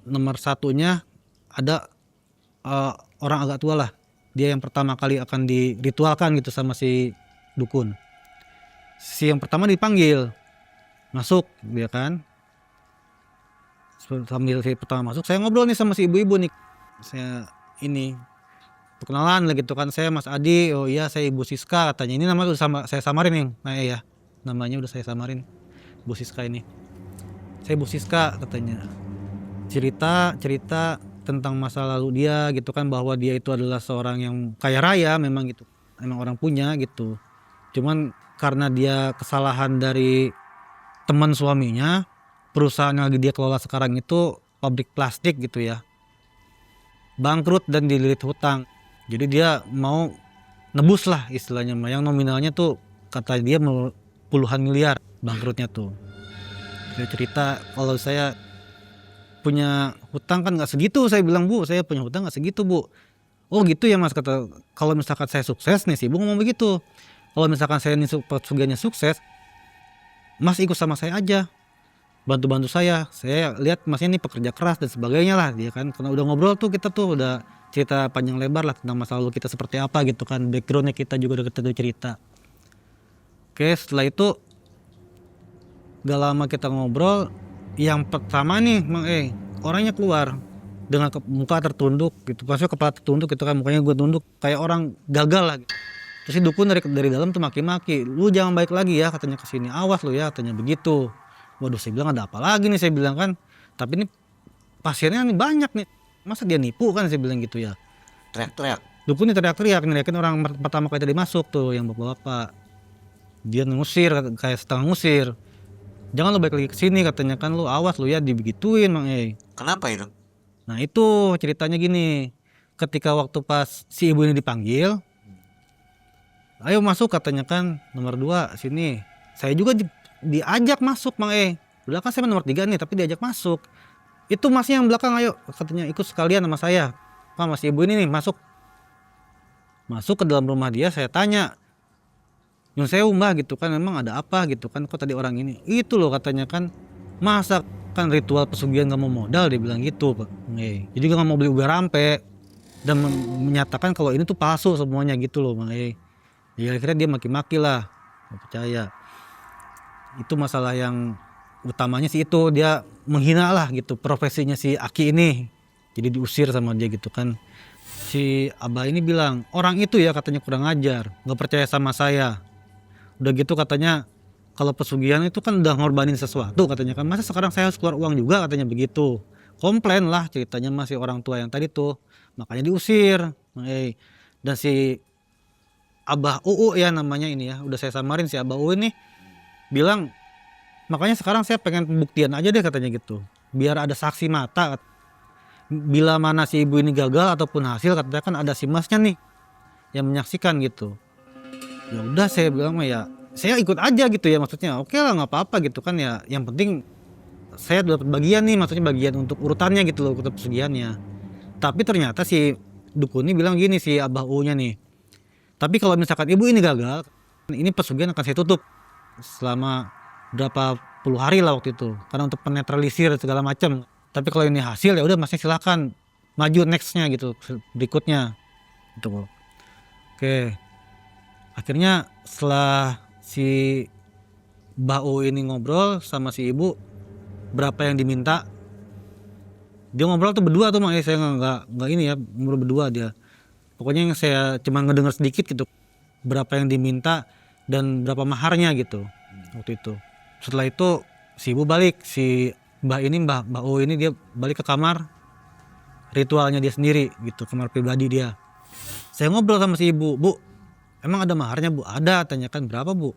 Nomor 1-nya ada orang agak tua lah. Dia yang pertama kali akan diritualkan gitu sama si dukun. Si yang pertama dipanggil masuk, dia kan. Sambil si pertama masuk, saya ngobrol nih sama si ibu-ibu nih. Saya ini perkenalan lah gitu kan, saya Mas Adi. Oh iya, saya Ibu Siska katanya. Ini nama udah saya samarin nih. Nah ya, namanya udah saya samarin, Bu Siska ini. Saya Bu Siska katanya. Cerita tentang masa lalu dia gitu kan, bahwa dia itu adalah seorang yang kaya raya memang gitu. Emang orang punya gitu. Cuman karena dia kesalahan dari teman suaminya, perusahaan yang lagi dia kelola sekarang itu pabrik plastik gitu ya, bangkrut dan dililit hutang. Jadi dia mau nebus lah istilahnya, yang nominalnya tuh kata dia puluhan miliar bangkrutnya tuh. Dia cerita, kalau saya punya hutang kan nggak segitu. Saya bilang, Bu, saya punya hutang nggak segitu, Bu. Oh gitu ya Mas, kata. Kalau misalkan saya sukses nih, si Ibu ngomong begitu. Kalau misalkan saya ini pesugihannya sukses, Mas ikut sama saya aja, bantu-bantu saya lihat Masnya ini pekerja keras dan sebagainya lah, dia kan. Karena udah ngobrol tuh, kita tuh udah cerita panjang lebar lah tentang masa lalu kita seperti apa gitu kan, backgroundnya kita juga udah kita tuh cerita. Oke, setelah itu gak lama kita ngobrol, yang pertama nih Mang orangnya keluar dengan muka tertunduk gitu, maksudnya kepala tertunduk gitu kan, mukanya gue tunduk kayak orang gagal lah gitu. Terus si dukun dari dalam tuh maki-maki, lu jangan balik lagi ya katanya kesini, awas lu ya katanya begitu. Waduh, saya bilang ada apa lagi nih, saya bilang kan, tapi ini pasiennya nih banyak nih, masa dia nipu kan, saya bilang gitu ya. Teriak-teriak. Dukun ini teriak-teriak, ngeliatin orang pertama kali tadi masuk tuh, yang bapak-bapak. Dia ngusir, kayak setengah ngusir. Jangan lu balik lagi kesini katanya kan, lu awas lu ya, dibegituin Mang Kenapa itu? Nah itu ceritanya gini, ketika waktu pas si ibu ini dipanggil, ayo masuk katanya kan, nomor 2 sini. Saya juga diajak masuk Mang Udah kan saya nomor 3 nih, tapi diajak masuk. Itu masnya yang belakang, ayo katanya ikut sekalian sama saya. Pak, mas ibu ini nih masuk ke dalam rumah dia. Saya tanya, nyun sewu mbah gitu kan, memang ada apa gitu kan, kok tadi orang ini itu loh katanya kan, masa kan ritual pesugihan gak mau modal, dia bilang gitu Pak. Jadi gak mau beli uga rampe dan menyatakan kalau ini tuh palsu semuanya gitu loh Mang Ya akhirnya dia maki-maki lah, gak percaya. Itu masalah yang utamanya sih itu, dia menghina lah gitu profesinya si Aki ini, jadi diusir sama dia gitu kan. Si Abah ini bilang, orang itu ya katanya kurang ajar, gak percaya sama saya. Udah gitu katanya, kalau pesugihan itu kan udah ngorbanin sesuatu katanya kan, masa sekarang saya harus keluar uang juga katanya begitu. Komplain lah ceritanya masih orang tua yang tadi tuh, makanya diusir. Dan si Abah UU ya namanya ini ya, udah saya samarin, si Abah UU ini bilang, makanya sekarang saya pengen pembuktian aja deh katanya gitu, biar ada saksi mata. Bila mana si ibu ini gagal ataupun hasil, katanya kan ada si masnya nih yang menyaksikan gitu. Ya udah saya bilang ya saya ikut aja gitu ya, maksudnya oke lah nggak apa-apa gitu kan ya, yang penting saya dapat bagian nih, maksudnya bagian untuk urutannya gitu loh, untuk pesugihannya. Tapi ternyata si dukun ini bilang gini, si Abah U-nya nih. Tapi kalau misalkan ibu ini gagal, ini pesugihan akan saya tutup selama berapa puluh hari lah waktu itu. Karena untuk penetralisir segala macam. Tapi kalau ini hasil ya udah masnya silakan maju nextnya gitu, berikutnya. Gitu. Oke. Akhirnya setelah si Mbah U ini ngobrol sama si ibu berapa yang diminta, dia ngobrol tuh berdua tuh makanya saya nggak ini ya, ngobrol berdua dia. Pokoknya yang saya cuma ngedengar sedikit gitu berapa yang diminta dan berapa maharnya gitu waktu itu. Setelah itu si ibu balik, si Mbah U ini dia balik ke kamar ritualnya dia sendiri gitu, kamar pribadi dia. Saya ngobrol sama si ibu, Bu, emang ada maharnya Bu? Ada. Tanyakan berapa Bu?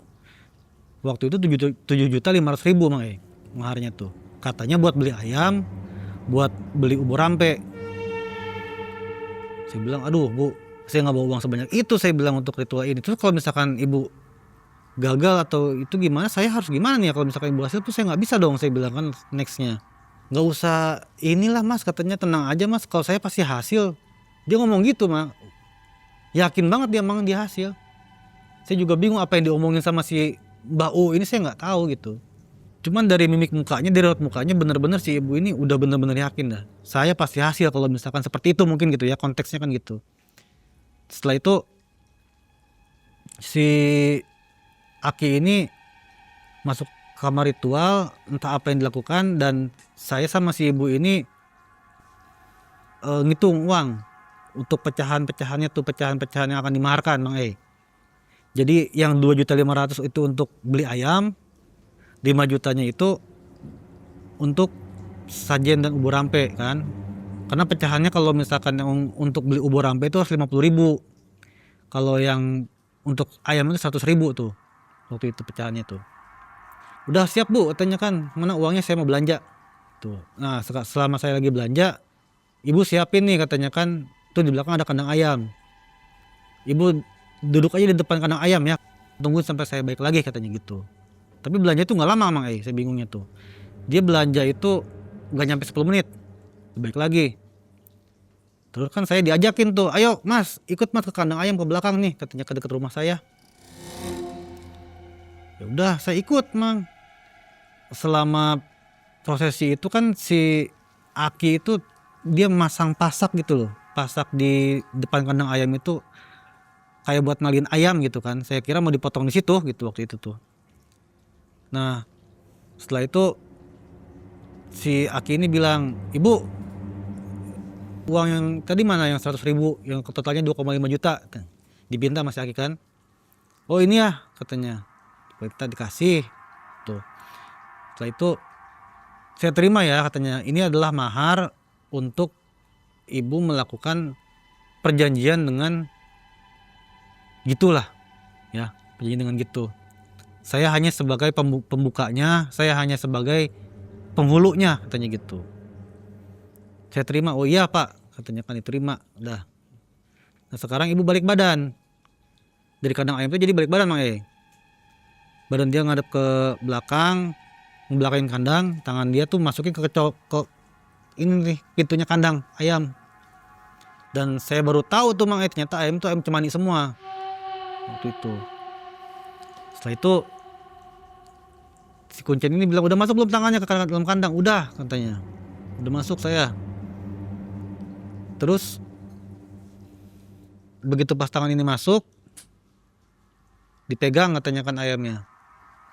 Waktu itu 7.500.000 maharnya tuh. Katanya buat beli ayam, buat beli ubur rampe. Saya bilang, aduh Bu, saya nggak bawa uang sebanyak itu, saya bilang, untuk ritual ini. Terus kalau misalkan ibu gagal atau itu gimana, saya harus gimana nih? Kalau misalkan ibu hasil tuh saya nggak bisa dong, saya bilang kan nextnya. Nggak usah inilah Mas, katanya, tenang aja Mas, kalau saya pasti hasil. Dia ngomong gitu mah, yakin banget dia emang dia hasil. Saya juga bingung apa yang diomongin sama si Mbak U ini, saya nggak tahu gitu. Cuman dari mimik mukanya, dari raut mukanya bener-bener si ibu ini udah bener-bener yakin dah, saya pasti hasil kalau misalkan seperti itu mungkin gitu ya, konteksnya kan gitu. Setelah itu si Aki ini masuk kamar ritual, entah apa yang dilakukan, dan saya sama si ibu ini ngitung uang untuk pecahan-pecahannya tuh, pecahan-pecahan yang akan dimaharkan Bang E. Jadi yang 2.500.000 itu untuk beli ayam, 5 jutanya itu untuk sajen dan ubur rampe kan. Karena pecahannya kalau misalkan yang untuk beli ubur rampe itu harus 50.000. Kalau yang untuk ayam itu 100.000 tuh. Waktu itu pecahannya tuh. Udah siap Bu, katanya kan, mana uangnya, saya mau belanja. Tuh. Nah, selama saya lagi belanja, ibu siapin nih, katanya kan, tuh di belakang ada kandang ayam. Ibu duduk aja di depan kandang ayam ya, tunggu sampai saya balik lagi, katanya gitu. Tapi belanja itu nggak lama Mang saya bingungnya tuh. Dia belanja itu nggak nyampe 10 menit, balik lagi. Terus kan saya diajakin tuh, ayo Mas, ikut Mas ke kandang ayam ke belakang nih, katanya, ke dekat rumah saya. Ya udah, saya ikut Mang. Selama prosesi itu kan si Aki itu dia masang pasak gitu loh, pasak di depan kandang ayam itu kayak buat nalin ayam gitu kan. Saya kira mau dipotong di situ gitu waktu itu tuh. Nah, setelah itu si Aki ini bilang, Ibu, uang yang tadi mana, yang 100.000 yang totalnya 2,5 juta dipinta sama si Aki kan. Oh ini ya, katanya, kita dikasih tuh. Setelah itu saya terima ya, katanya, ini adalah mahar untuk ibu melakukan perjanjian dengan gitulah ya, perjanjian dengan gitu. Saya hanya sebagai pembukanya, saya hanya sebagai penghulunya, katanya gitu. Saya terima. Oh iya Pak, katanya kan, diterima. Udah. Nah sekarang ibu balik badan dari kandang ayam itu, jadi balik badan Mang badan dia ngadep ke belakang, ngebelakangin kandang, tangan dia tuh masukin ke ini nih, pintunya kandang ayam. Dan saya baru tahu tuh Mang ternyata ayam tuh ayam cemani semua waktu itu. Setelah itu si kuncen ini bilang, udah masuk belum tangannya ke dalam kandang? Udah, katanya, udah masuk saya. Terus begitu pas tangan ini masuk, dipegang, katanya kan ayamnya.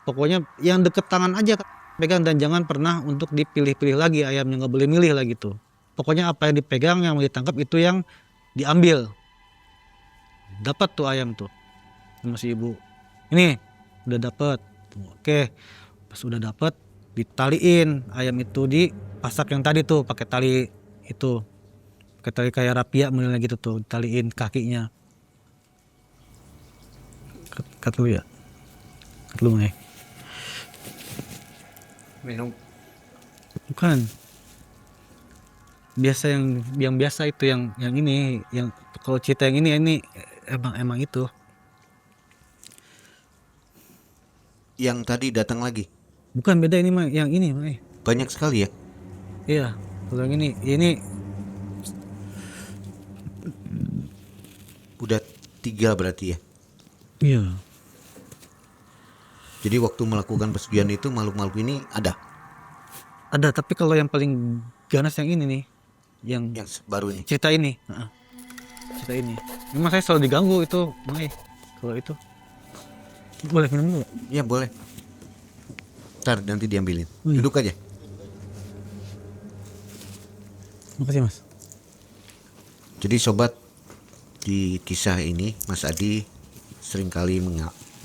Pokoknya yang deket tangan aja pegang, dan jangan pernah untuk dipilih-pilih lagi ayamnya, nggak boleh milih lagi tuh. Pokoknya apa yang dipegang, yang mau ditangkap itu yang diambil. Dapat tuh ayam tuh sama si ibu. Ini udah dapat. Oke, pas udah dapat, ditaliin ayam itu di pasak yang tadi tuh, pakai tali itu, pakai tali kayak rapia modelnya gitu tuh, ditaliin kakinya. Kat lu ya, kat lu nih. Minum. Bukan. Biasa yang biasa itu, yang ini, yang kalau cerita yang ini emang itu. Yang tadi datang lagi. Bukan, beda ini mah, yang ini mah. Banyak sekali ya. Iya, kalau yang ini Udah 3 berarti ya. Iya. Jadi waktu melakukan pesugihan itu makhluk-makhluk ini ada. Ada, tapi kalau yang paling ganas yang ini nih, yang Baru ini. cerita ini. Cerita ini. Memang saya selalu diganggu itu, Bang. Kalau itu. Boleh minum dulu? Ya boleh. Ntar nanti diambilin. Oh, iya. Duduk aja. Makasih, Mas. Jadi sobat, di kisah ini Mas Adi seringkali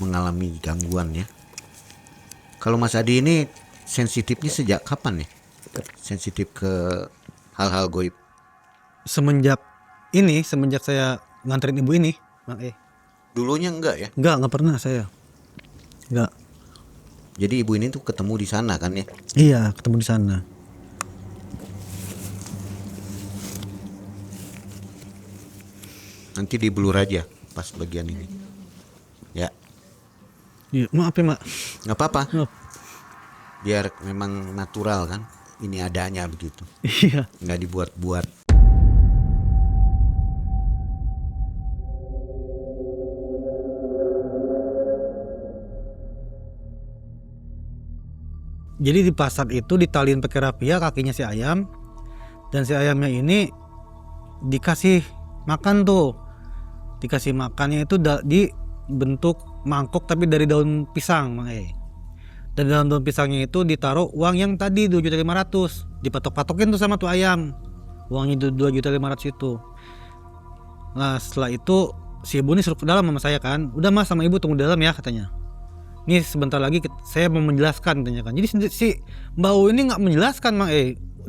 mengalami gangguan ya. Kalau Mas Adi ini sensitifnya sejak kapan ya? Sensitif ke hal-hal goib. Semenjak saya nganterin ibu ini, Bang. Dulunya enggak ya? Enggak pernah saya. Enggak. Jadi ibu ini tuh ketemu di sana kan ya? Iya, ketemu di sana. Nanti diblur aja pas bagian ini. Ya, Iya, maaf ya, Mak. nggak apa-apa. Maaf. Biar memang natural kan. Ini adanya begitu. Iya. Nggak dibuat-buat. Jadi di pasar itu ditaliin pakai rapia kakinya si ayam, dan si ayamnya ini dikasih makan tuh. Dikasih makannya itu di bentuk mangkok tapi dari daun pisang, Bang. Dan dalam daun pisangnya itu ditaruh uang yang tadi 2.500.000, dipatok-patokin tuh sama tuh ayam. Uangnya 2.500.000 itu. Nah, setelah itu si ibu ini suruh ke dalam sama saya kan. Udah Mas, sama ibu tunggu di dalam ya katanya. Ini sebentar lagi saya mau menjelaskan katanya kan. Jadi si Mbak U ini nggak menjelaskan, Bang.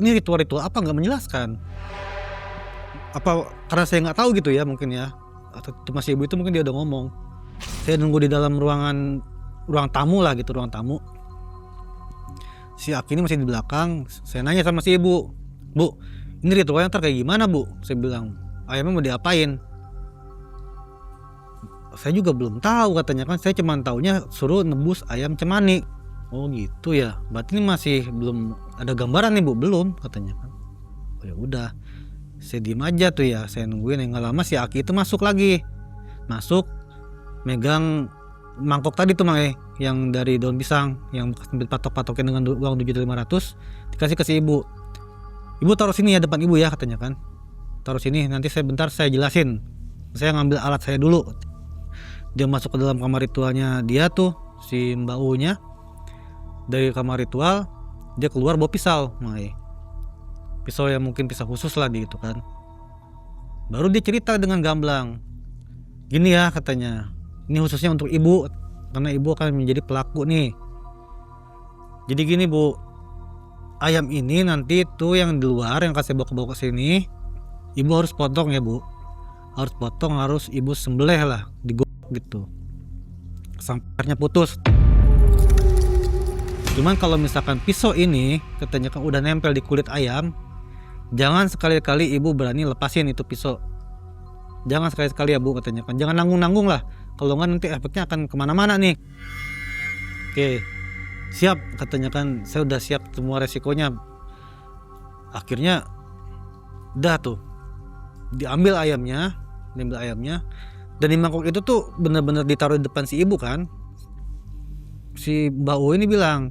Ini ritual-ritual apa nggak menjelaskan. Apa karena saya nggak tahu gitu ya mungkin ya. Atau masih ibu itu mungkin dia udah ngomong. Saya nunggu di dalam ruang tamu lah gitu, ruang tamu. Si Aki ini masih di belakang. Saya nanya sama si ibu, Bu, ini ritualnya ntar kayak gimana, Bu? Saya bilang, ayamnya mau diapain? Saya juga belum tahu katanya kan. Saya cuma taunya suruh nebus ayam cemani. Oh gitu ya. Berarti ini masih belum ada gambaran nih, Bu? Belum katanya kan. Oh ya udah. Saya diem aja tuh ya. Saya nungguin. Yang nggak lama si Aki itu masuk lagi. Masuk megang mangkok tadi tuh, Mang, yang dari daun pisang yang patok-patokin dengan uang 7.500.000 dikasih ke si ibu. Ibu taruh sini ya depan ibu ya katanya kan. Taruh sini, nanti saya jelasin. Saya ngambil alat saya dulu. Dia masuk ke dalam kamar ritualnya dia tuh, si Mbak U-nya. Dari kamar ritual dia keluar bawa pisau, Mang. Pisau yang mungkin pisau khusus lah gitu kan. Baru dia cerita dengan gamblang. Gini ya katanya. Ini khususnya untuk ibu, karena ibu akan menjadi pelaku nih. Jadi gini, Bu. Ayam ini nanti tuh yang di luar yang kasih bawa ke sini, ibu harus potong ya, Bu. Harus potong, harus ibu sembelih lah, digoreng gitu. Sampai putus. Cuman kalau misalkan pisau ini katanya kan udah nempel di kulit ayam, jangan sekali-kali ibu berani lepasin itu pisau. Jangan sekali-kali ya, Bu, katanya kan. Jangan nanggung-nanggung lah. Kalau nggak nanti efeknya akan kemana-mana nih. Oke, siap katanya kan. Saya udah siap semua resikonya. Akhirnya udah tuh diambil ayamnya, dan di mangkok itu tuh bener-bener ditaruh di depan si ibu kan. Si Mbak U ini bilang,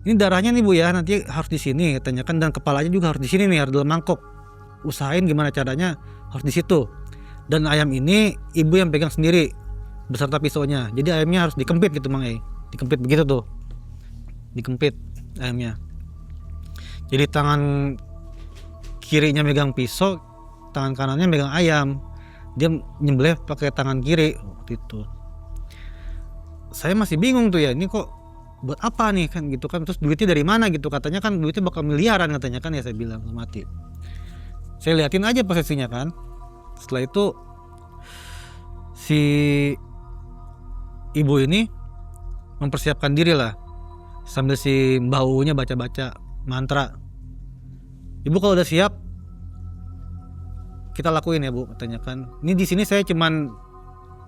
ini darahnya nih, Bu, ya, nanti harus di sini katanya kan, dan kepalanya juga harus di sini nih, harus dalam mangkok. Usahain gimana caranya harus di situ. Dan ayam ini ibu yang pegang sendiri beserta pisaunya. Jadi ayamnya harus dikempit gitu, Mang. Dikempit begitu tuh. Dikempit ayamnya. Jadi tangan kirinya megang pisau, tangan kanannya megang ayam. Dia nyembelih pakai tangan kiri waktu itu. Saya masih bingung tuh ya, ini kok buat apa nih kan gitu kan. Terus duitnya dari mana gitu, katanya kan duitnya bakal miliaran katanya kan ya, saya bilang mati. Saya liatin aja posisinya kan. Setelah itu si ibu ini mempersiapkan diri lah, sambil si Mbak U-nya baca-baca mantra. Ibu kalau udah siap kita lakuin ya, Bu, katanya kan. Ini di sini saya cuman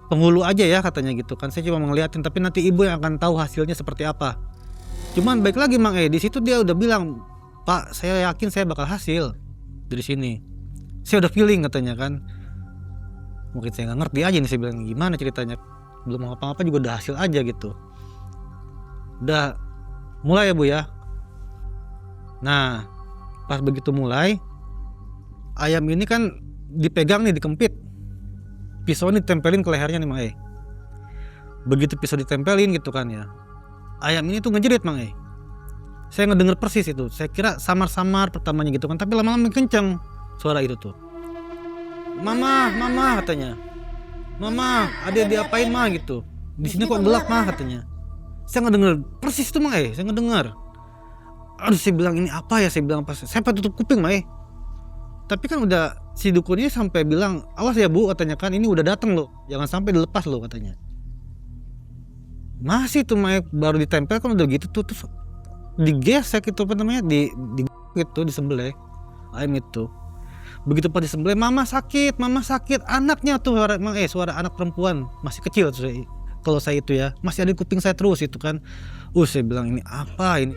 penghulu aja ya katanya gitu kan. Saya cuma ngeliatin, tapi nanti ibu yang akan tahu hasilnya seperti apa. Cuman baik lagi, Mang, di situ dia udah bilang, Pak, saya yakin saya bakal hasil dari sini. Saya udah feeling katanya kan. Mungkin saya nggak ngerti aja nih, saya bilang gimana ceritanya, belum apa-apa juga udah hasil aja gitu. Udah mulai ya Bu ya. Nah pas begitu mulai, ayam ini kan dipegang nih, dikempit, pisau ini ditempelin ke lehernya nih Mang E. Begitu pisau ditempelin gitu kan ya, ayam ini tuh ngejerit Mang E. Saya ngedenger persis itu, saya kira samar-samar pertamanya gitu kan, tapi lama-lama kenceng suara itu tuh. Mama, mama katanya. Mama, ada diapain mah gitu. Di sini kok gelap mah katanya. Saya ngedenger persis itu Mang E, saya ngedenger. Aduh saya bilang ini apa ya, saya bilang pas saya tutup kuping Mang E. Tapi kan udah si dukunnya sampai bilang, awas ya Bu katanya kan, ini udah datang loh, jangan sampai dilepas loh katanya. Masih tuh Mang E, baru ditempel kan udah gitu tuh, terus digesek itu apa namanya, di gitu, disembelih ayam itu. Begitu pas disembelih, mama sakit, anaknya tuh suara Mang E, suara anak perempuan masih kecil tuh saya, kalau saya itu ya masih ada di kuping saya terus itu kan. Saya bilang ini apa ini,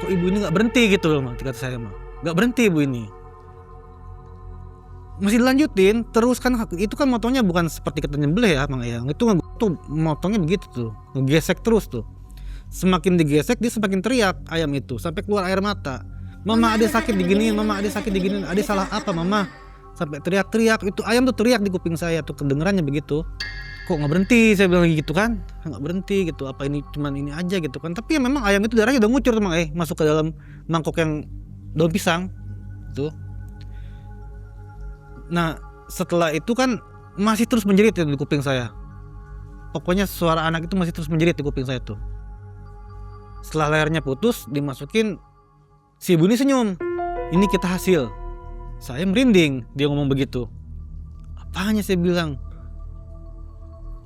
kok ibu ini nggak berhenti gitu loh Mang, kata saya mah nggak berhenti ibu ini, masih dilanjutin terus kan. Itu kan motongnya bukan seperti kita nyembelih ya Mang E, itu tuh motongnya begitu tuh, ngegesek terus tuh. Semakin digesek dia semakin teriak ayam itu sampai keluar air mata. Mama ada sakit diginiin, mama ada sakit diginiin, ada salah apa mama, sampai teriak-teriak. Itu ayam tuh teriak di kuping saya tuh, kedengerannya begitu. Kok nggak berhenti, saya bilang gitu kan, nggak berhenti gitu, apa ini cuman ini aja gitu kan. Tapi ya memang ayam itu darahnya udah ngucur tuh Mang E, masuk ke dalam mangkok yang daun pisang tuh. Nah setelah itu kan masih terus menjerit di kuping saya. Pokoknya suara anak itu masih terus menjerit di kuping saya tuh. Setelah lehernya putus, dimasukin, si ibu ini senyum, ini kita hasil. Saya merinding, dia ngomong begitu. Apanya saya bilang,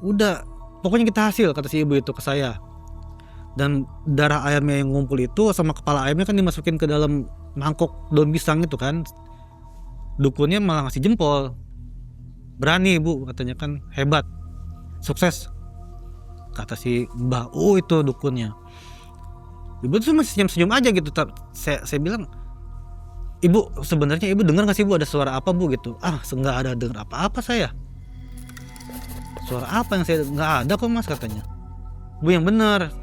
udah pokoknya kita hasil, kata si ibu itu ke saya. Dan darah ayamnya yang ngumpul itu sama kepala ayamnya kan dimasukin ke dalam mangkok daun pisang itu kan. Dukunnya malah ngasih jempol, berani Bu katanya kan, hebat, sukses, kata si Mbah itu dukunnya. Ibu tuh masih senyum-senyum aja gitu. Saya bilang, ibu sebenarnya ibu dengar nggak sih Bu ada suara apa Bu gitu? Nggak ada dengar apa-apa saya. Suara apa yang saya, nggak ada kok Mas katanya. Bu yang bener.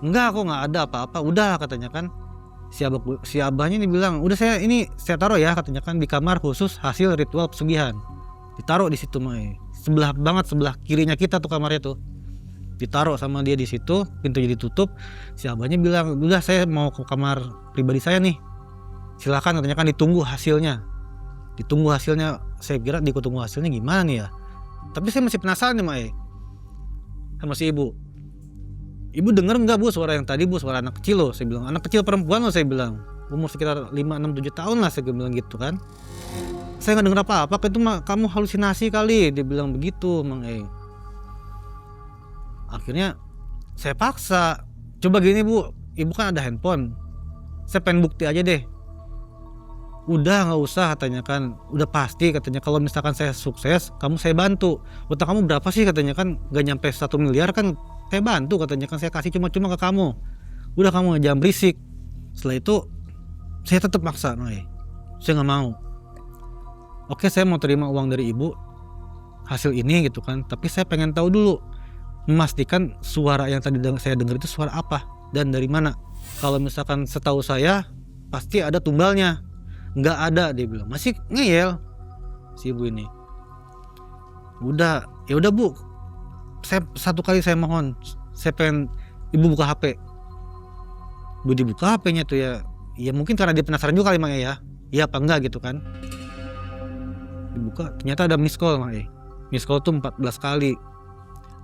Enggak kok, nggak ada apa-apa. Udah katanya kan. Si abahnya ini bilang, udah saya taruh ya katanya kan di kamar khusus hasil ritual pesugihan. Ditaruh di situ Mai. Sebelah kirinya kita tuh kamarnya tuh. Ditaruh sama dia di situ, pintunya ditutup. Si abahnya bilang, udah saya mau ke kamar pribadi saya nih, silakan katanya kan, ditunggu hasilnya. Saya kira ditunggu hasilnya gimana nih ya, tapi saya masih penasaran nih Mae sama si ibu. Ibu dengar nggak Bu suara yang tadi Bu, suara anak kecil loh, saya bilang, anak kecil perempuan loh, saya bilang, umur sekitar 5, 6, 7 tahun lah, saya bilang gitu kan. Saya nggak dengar apa-apa, itu mah kamu halusinasi kali, dia bilang begitu Mang E. Akhirnya saya paksa, coba gini Bu, ibu kan ada handphone, saya pengen bukti aja deh. Udah nggak usah katanya kan, udah pasti katanya, kalau misalkan saya sukses kamu saya bantu. Utang kamu berapa sih katanya kan, gak nyampe 1 miliar kan, saya bantu katanya kan, saya kasih cuma-cuma ke kamu. Udah kamu jangan berisik. Setelah itu saya tetap maksa, saya nggak mau. Oke, saya mau terima uang dari ibu hasil ini gitu kan, tapi saya pengen tahu dulu, memastikan suara yang tadi saya dengar itu suara apa dan dari mana. Kalau misalkan setahu saya pasti ada tumbalnya, nggak ada, dia bilang. Masih ngeyel si ibu ini. Ya udah Bu, saya satu kali saya mohon, saya pengen ibu buka HP. Bu dibuka HP-nya tuh ya mungkin karena dia penasaran juga kali Mang E ya, iya apa enggak gitu kan. Dibuka ternyata ada miss call Mang E. Miss call tuh 14 kali.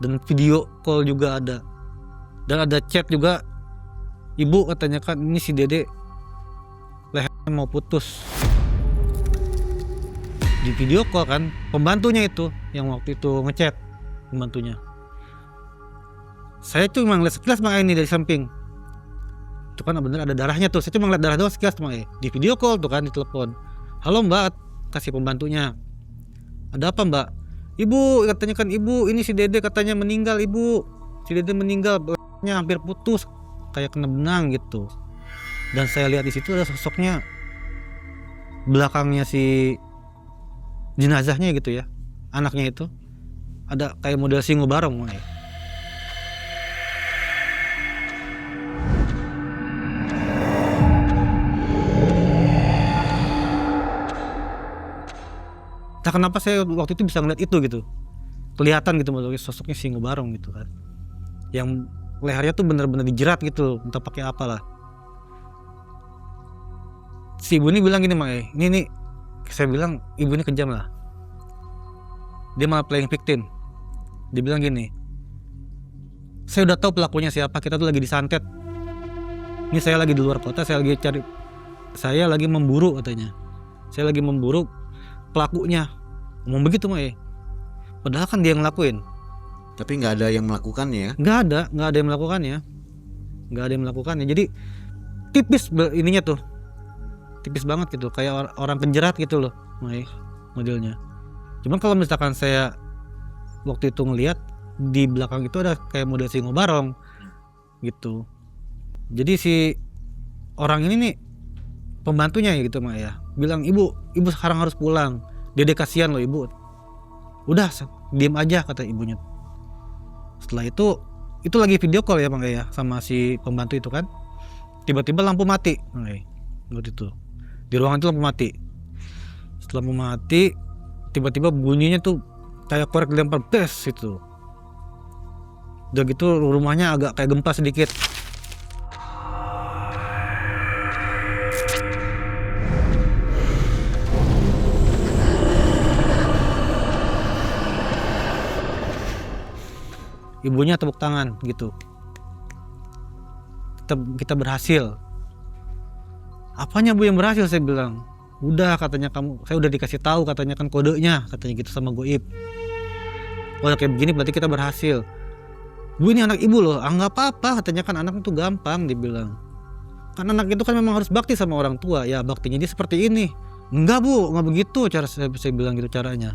Dan video call juga ada. Dan ada chat juga. Ibu katanya kan, ini si Dede lehernya mau putus. Di video call kan, pembantunya itu yang waktu itu ngechat, pembantunya. Saya cuma ngeliat sekilas Mang E ini dari samping. Itu kan bener ada darahnya tuh. Saya cuma ngeliat darah doang sekilas Mang E. Di video call tuh kan, di telepon. Halo Mbak, kasih pembantunya. Ada apa Mbak? Ibu katanya kan, ibu ini si Dede katanya meninggal ibu. Si Dede meninggal, lehernya hampir putus, kayak kena benang gitu. Dan saya lihat di situ ada sosoknya belakangnya si jenazahnya gitu ya. anaknya itu ada kayak model singo barong Mang. Entah kenapa saya waktu itu bisa ngeliat itu gitu, kelihatan gitu sosoknya singo barong gitu kan, yang lehernya tuh bener-bener dijerat gitu, entah pakai apa lah. Si ibu ini bilang gini Mang, ini nih, saya bilang ibu ini kejam lah. Dia malah playing victim. Dia bilang gini, saya udah tahu pelakunya siapa, kita tuh lagi disantet. Ini saya lagi di luar kota, saya lagi memburu katanya. Saya lagi memburu pelakunya. Ngomong begitu Mang. Padahal kan dia yang ngelakuin. Tapi nggak ada yang melakukannya ya? Nggak ada yang melakukannya. Jadi tipis ininya tuh, tipis banget gitu, kayak orang penjerat gitu loh, modelnya. Cuman kalau misalkan saya waktu itu ngelihat di belakang itu ada kayak model singo barong gitu. Jadi si orang ini nih pembantunya ya gitu ya, bilang ibu sekarang harus pulang. Dede kasihan loh ibu. Udah diem aja kata ibunya. Setelah itu lagi video call ya Mang ya sama si pembantu itu kan. Tiba-tiba lampu mati waktu itu. Di ruangan itu lampu mati. Setelah lampu mati, tiba-tiba bunyinya tuh kayak korek dilempar tes itu. Udah gitu rumahnya agak kayak gempa sedikit. Ibunya tepuk tangan gitu. Kita berhasil. Apanya Bu yang berhasil, saya bilang. Udah katanya saya udah dikasih tahu katanya kan kodenya katanya gitu sama goib. Oh kayak begini berarti kita berhasil. Bu ini anak ibu loh, nggak apa-apa katanya kan anak itu gampang dibilang. Kan anak itu kan memang harus bakti sama orang tua, ya baktinya dia seperti ini. Enggak Bu, nggak begitu cara saya bilang gitu caranya.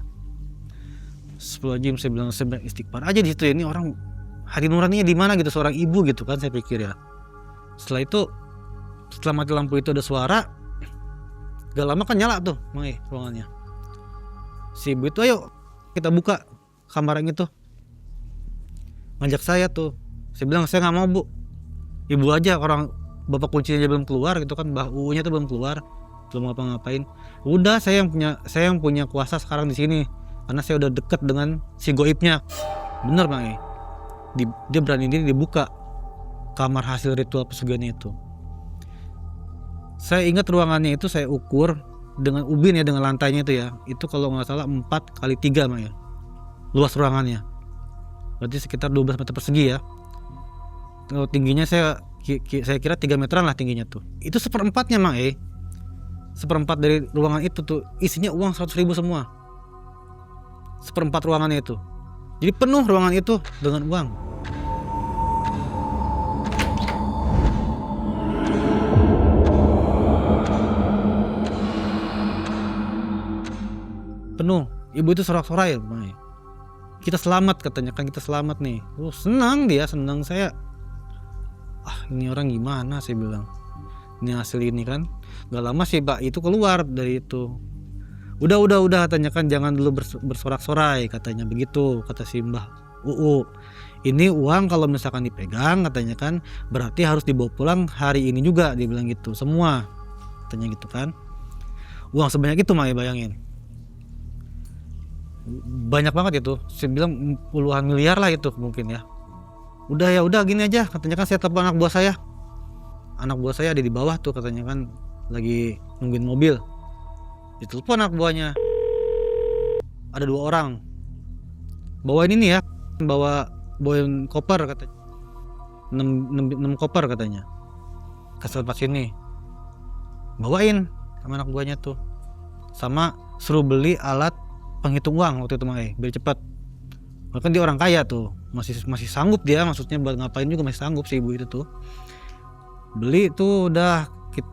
Sebelum saya bilang saya istighfar aja di situ ya, ini orang hati nuraninya di mana gitu seorang ibu gitu kan saya pikir ya. Setelah itu setelah mati lampu itu ada suara, gak lama kan nyala tuh ruangannya. Si ibu itu ayo kita buka kamar yang itu, ngajak saya tuh. Saya bilang saya nggak mau Bu, ibu aja, orang bapak kuncinya aja belum keluar gitu kan, Mbah Uunya tuh belum keluar, belum ngapa-ngapain. Udah saya yang punya kuasa sekarang di sini. Karena saya udah deket dengan si goibnya. Bener Bang dia berani diri dibuka kamar hasil ritual pesugihan itu. Saya ingat ruangannya itu saya ukur dengan ubin ya, dengan lantainya itu ya. Itu kalau nggak salah 4x3 Bang luas ruangannya. Berarti sekitar 12 meter persegi ya. Tingginya saya kira 3 meteran lah tingginya tuh. Itu seperempatnya Bang seperempat dari ruangan itu tuh isinya uang 100.000 semua. Seperempat ruangannya itu. Jadi penuh ruangan itu dengan uang. Penuh. Ibu itu sorak-sorai Bang. Kita selamat katanya kan, kita selamat nih. Senang saya. Ini orang gimana saya bilang. Ini hasil ini kan. Gak lama sih Pak itu keluar dari itu. Udah katanya kan jangan dulu bersorak-sorai katanya begitu kata si Mbah Uu. Ini uang kalau misalkan dipegang katanya kan berarti harus dibawa pulang hari ini juga, dia bilang gitu semua katanya gitu kan. Uang sebanyak itu Mai bayangin. Banyak banget itu. Saya bilang puluhan miliar lah itu mungkin ya. Udah gini aja katanya kan saya telepon anak buah saya. Anak buah saya ada di bawah tuh katanya kan lagi nungguin mobil. Ditelepon anak buahnya, ada 2 orang bawain ini ya, bawain koper katanya, 6 koper katanya ke tempat sini, bawain sama anak buahnya tuh, sama suruh beli alat penghitung uang waktu itu biar cepet. Kan dia orang kaya tuh, masih sanggup dia, maksudnya buat ngapain juga masih sanggup si ibu itu tuh. Beli tuh udah,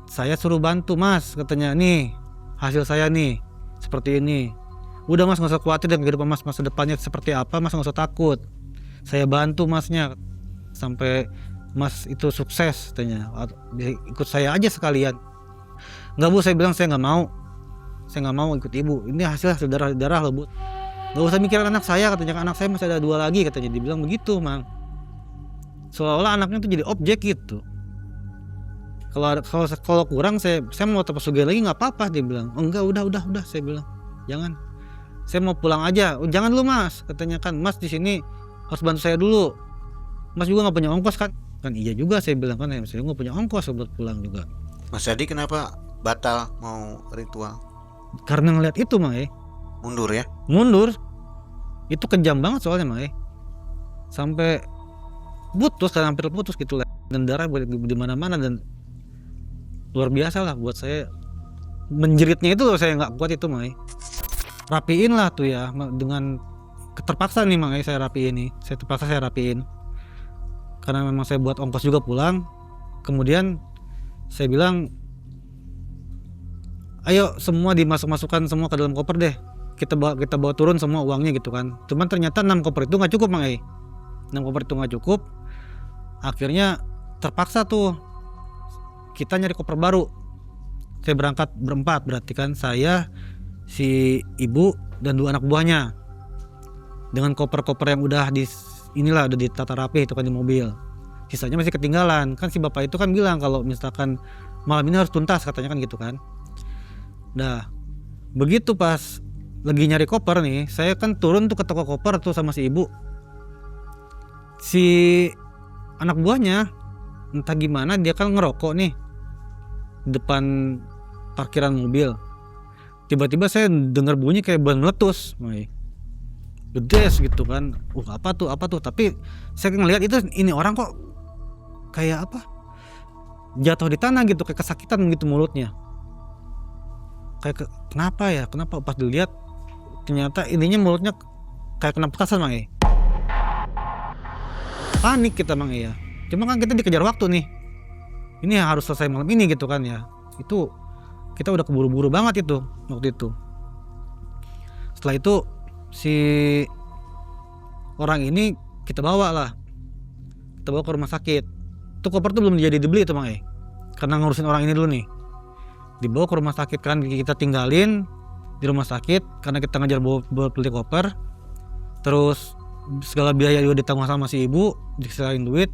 saya suruh bantu Mas katanya, nih hasil saya nih seperti ini. Udah Mas, nggak usah khawatir dengan kehidupan Mas, masa depannya seperti apa Mas, nggak usah takut, saya bantu Masnya sampai Mas itu sukses katanya. Ikut saya aja sekalian. Nggak Bu, saya bilang saya nggak mau ikut ibu, ini hasil darah loh Bu. Gak usah mikirin anak saya katanya, anak saya masih ada 2 lagi katanya, dibilang begitu Mang. Seolah-olah anaknya tuh jadi objek gitu. Kalau kurang saya mau terpesugihan lagi nggak apa-apa, dia bilang. Oh enggak, udah saya bilang. Jangan. Saya mau pulang aja. Oh, jangan dulu Mas, katanya kan. Mas di sini harus bantu saya dulu. Mas juga nggak punya ongkos kan? Kan iya juga saya bilang kan, saya nggak punya ongkos buat pulang juga. Mas Adi kenapa batal mau ritual? Karena ngeliat itu Mang Mundur ya? mundur. Itu kejam banget soalnya Mang sampai putus, kan hampir putus gitu lah. Dan darah di mana-mana, dan luar biasa lah buat saya. Menjeritnya itu loh saya nggak kuat itu Mang. Rapiin lah tuh ya, dengan terpaksa nih Mang saya rapiin nih. Saya rapiin karena memang saya buat ongkos juga pulang. Kemudian saya bilang, ayo semua dimasukkan semua ke dalam koper deh, kita bawa turun semua uangnya gitu kan. Cuman ternyata 6 koper itu nggak cukup Mang 6 koper itu nggak cukup. Akhirnya terpaksa tuh kita nyari koper baru. Saya berangkat berempat, berarti kan saya, si ibu, dan 2 anak buahnya, dengan koper-koper yang udah udah ditata rapi itu kan di mobil. Sisanya masih ketinggalan. Kan si bapak itu kan bilang kalau misalkan malam ini harus tuntas katanya kan gitu kan. Nah, begitu pas lagi nyari koper nih, saya kan turun tuh ke toko koper tuh sama si ibu. Si anak buahnya entah gimana dia kan ngerokok nih di depan parkiran mobil. Tiba-tiba saya dengar bunyi kayak ban meletus, gedes gitu kan. Apa tuh? Tapi saya ngelihat itu, ini orang kok kayak apa? Jatuh di tanah gitu, kayak kesakitan gitu mulutnya. Kayak kenapa ya? Kenapa pas dilihat ternyata ininya mulutnya kayak kena petasan Mang Panik kita Mang ya. Cuma kan kita dikejar waktu nih. Ini harus selesai malam ini gitu kan ya. Itu kita udah keburu-buru banget itu waktu itu. Setelah itu si orang ini kita bawa ke rumah sakit. Itu koper tuh belum jadi dibeli itu Mang karena ngurusin orang ini dulu nih. Dibawa ke rumah sakit kan, kita tinggalin di rumah sakit karena kita ngajar bawa beli koper. Terus segala biaya juga ditanggung sama si ibu, diserahin duit.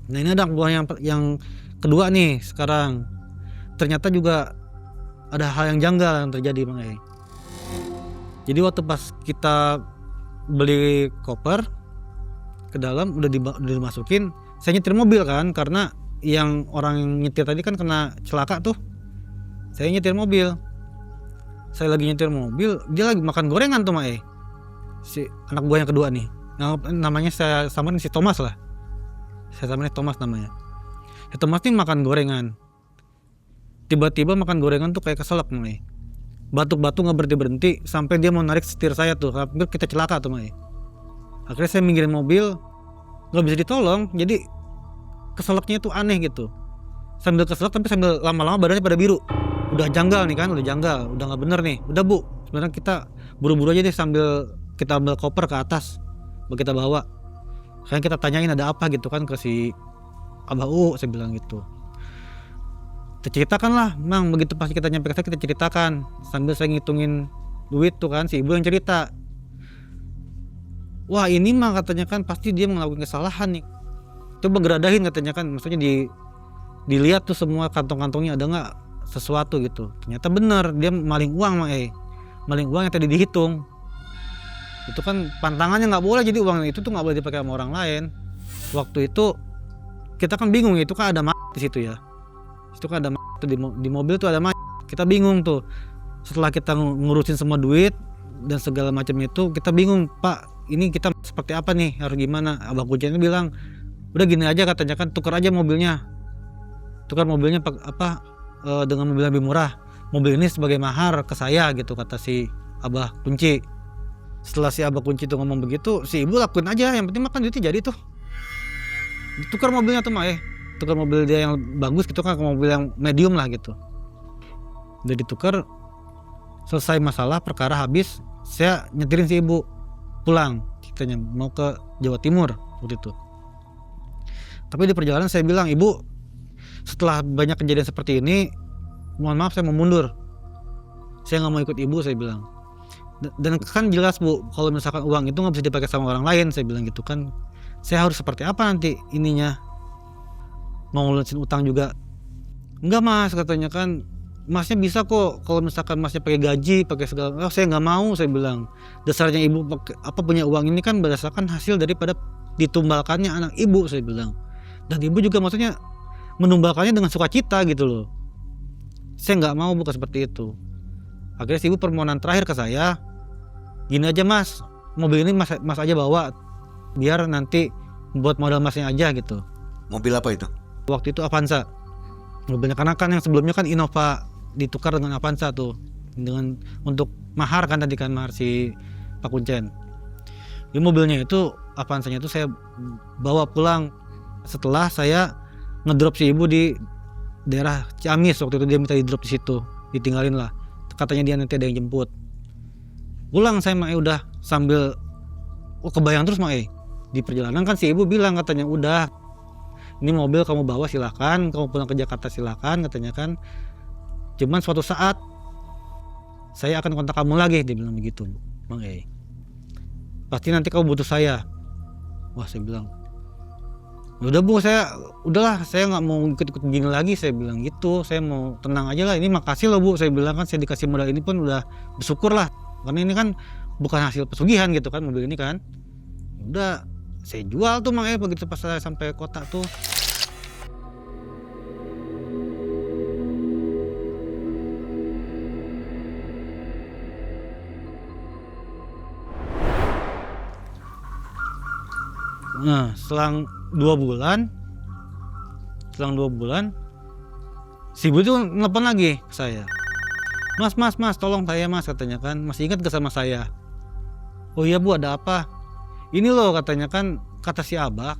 Nah ini ada buah yang kedua nih sekarang. Ternyata juga ada hal yang janggal yang terjadi Mang Jadi waktu pas kita beli koper ke dalam udah dimasukin, saya nyetir mobil kan, karena yang orang yang nyetir tadi kan kena celaka tuh. Saya nyetir mobil. Saya lagi nyetir mobil, dia lagi makan gorengan tuh Mang si anak buah yang kedua nih. Namanya saya samarin si Thomas lah. Saya samarin Thomas namanya. Si Thomas nih makan gorengan. Tiba-tiba makan gorengan tuh kayak keselak Mang batuk-batuk nggak berhenti sampai dia mau narik setir saya tuh, hampir kita celaka tuh Mang. Akhirnya saya minggirin mobil, nggak bisa ditolong, jadi keselaknya tuh aneh gitu. Sambil keselak tapi sambil lama-lama badannya pada biru. Udah janggal nih kan, udah nggak bener nih. Udah Bu, sebenarnya kita buru-buru aja deh sambil kita ambil koper ke atas, kita bawa. Kan kita tanyain ada apa gitu kan ke si Abah saya bilang gitu. Kita ceritakan lah Mang, begitu pas kita nyampe ke sana kita ceritakan sambil saya ngitungin duit tuh kan, si ibu yang cerita. Wah ini Mang katanya kan pasti dia ngelakuin kesalahan nih. Coba geradahin katanya kan, maksudnya dilihat tuh semua kantong-kantongnya ada nggak sesuatu gitu. Ternyata bener dia maling uang Mang maling uang yang tadi dihitung. Itu kan pantangannya nggak boleh, jadi uang itu tuh nggak boleh dipakai sama orang lain. Waktu itu kita kan bingung, itu kan ada di situ ya. Itu kan ada di mobil tuh ada kita bingung tuh. Setelah kita ngurusin semua duit dan segala macam itu, kita bingung, Pak ini kita seperti apa nih, harus gimana. Abah Kuncinya bilang udah gini aja katanya kan, tukar aja mobilnya, dengan mobil lebih murah. Mobil ini sebagai mahar ke saya gitu, kata si Abah Kunci. Setelah si Abah Kunci tuh ngomong begitu, si ibu lakuin aja, yang penting makan duitnya jadi tuh. Ditukar mobilnya tuh tukar mobil dia yang bagus gitu kan ke mobil yang medium lah gitu. Udah ditukar, selesai masalah, perkara habis, saya nyetirin si ibu pulang, ceritanya mau ke Jawa Timur waktu itu. Tapi di perjalanan saya bilang, Ibu, setelah banyak kejadian seperti ini, mohon maaf saya mau mundur, saya nggak mau ikut Ibu, saya bilang. Dan kan jelas Bu, kalau misalkan uang itu nggak bisa dipakai sama orang lain, saya bilang gitu kan. Saya harus seperti apa nanti ininya? Mau ngelunasin utang juga? Enggak Mas, katanya kan. Masnya bisa kok kalau misalkan Masnya pakai gaji, pakai segala. Oh, saya nggak mau, saya bilang. Dasarnya ibu punya uang ini kan berdasarkan hasil daripada ditumbalkannya anak ibu, saya bilang. Dan ibu juga maksudnya menumbalkannya dengan sukacita gitu loh. Saya nggak mau bukan seperti itu. Akhirnya si ibu permohonan terakhir ke saya, gini aja Mas, mobil ini mas aja bawa, biar nanti buat modal Masnya aja gitu. Mobil apa itu? Waktu itu Avanza, mobilnya karena kan yang sebelumnya kan Innova ditukar dengan Avanza tuh, dengan untuk mahar kan tadi kan mahar si Pak Kuncen. Di mobilnya itu Avanzanya itu saya bawa pulang setelah saya ngedrop si ibu di daerah Ciamis. Waktu itu dia minta di drop di situ, ditinggalin lah. Katanya dia nanti ada yang jemput. Pulang saya Mae udah sambil kebayang terus Mae. Di perjalanan kan si ibu bilang katanya udah, ini mobil kamu bawa silakan, kamu pulang ke Jakarta silakan katanya kan. Cuman suatu saat saya akan kontak kamu lagi, dia bilang begitu Bang Pasti nanti kamu butuh saya. Wah saya bilang, udah Bu, udahlah saya nggak mau ikut-ikut begini lagi, saya bilang gitu. Saya mau tenang aja lah, ini makasih loh Bu, saya bilang kan saya dikasih modal ini pun udah bersyukur lah, karena ini kan bukan hasil pesugihan gitu kan mobil ini kan. Udah saya jual tuh makanya begitu pas saya sampai kota tuh. Nah selang 2 bulan si ibu itu nelfon lagi ke saya. Mas tolong saya Mas, katanya kan, masih ingat gak sama saya? Oh iya Bu, ada apa? Ini loh katanya kan, kata si Abah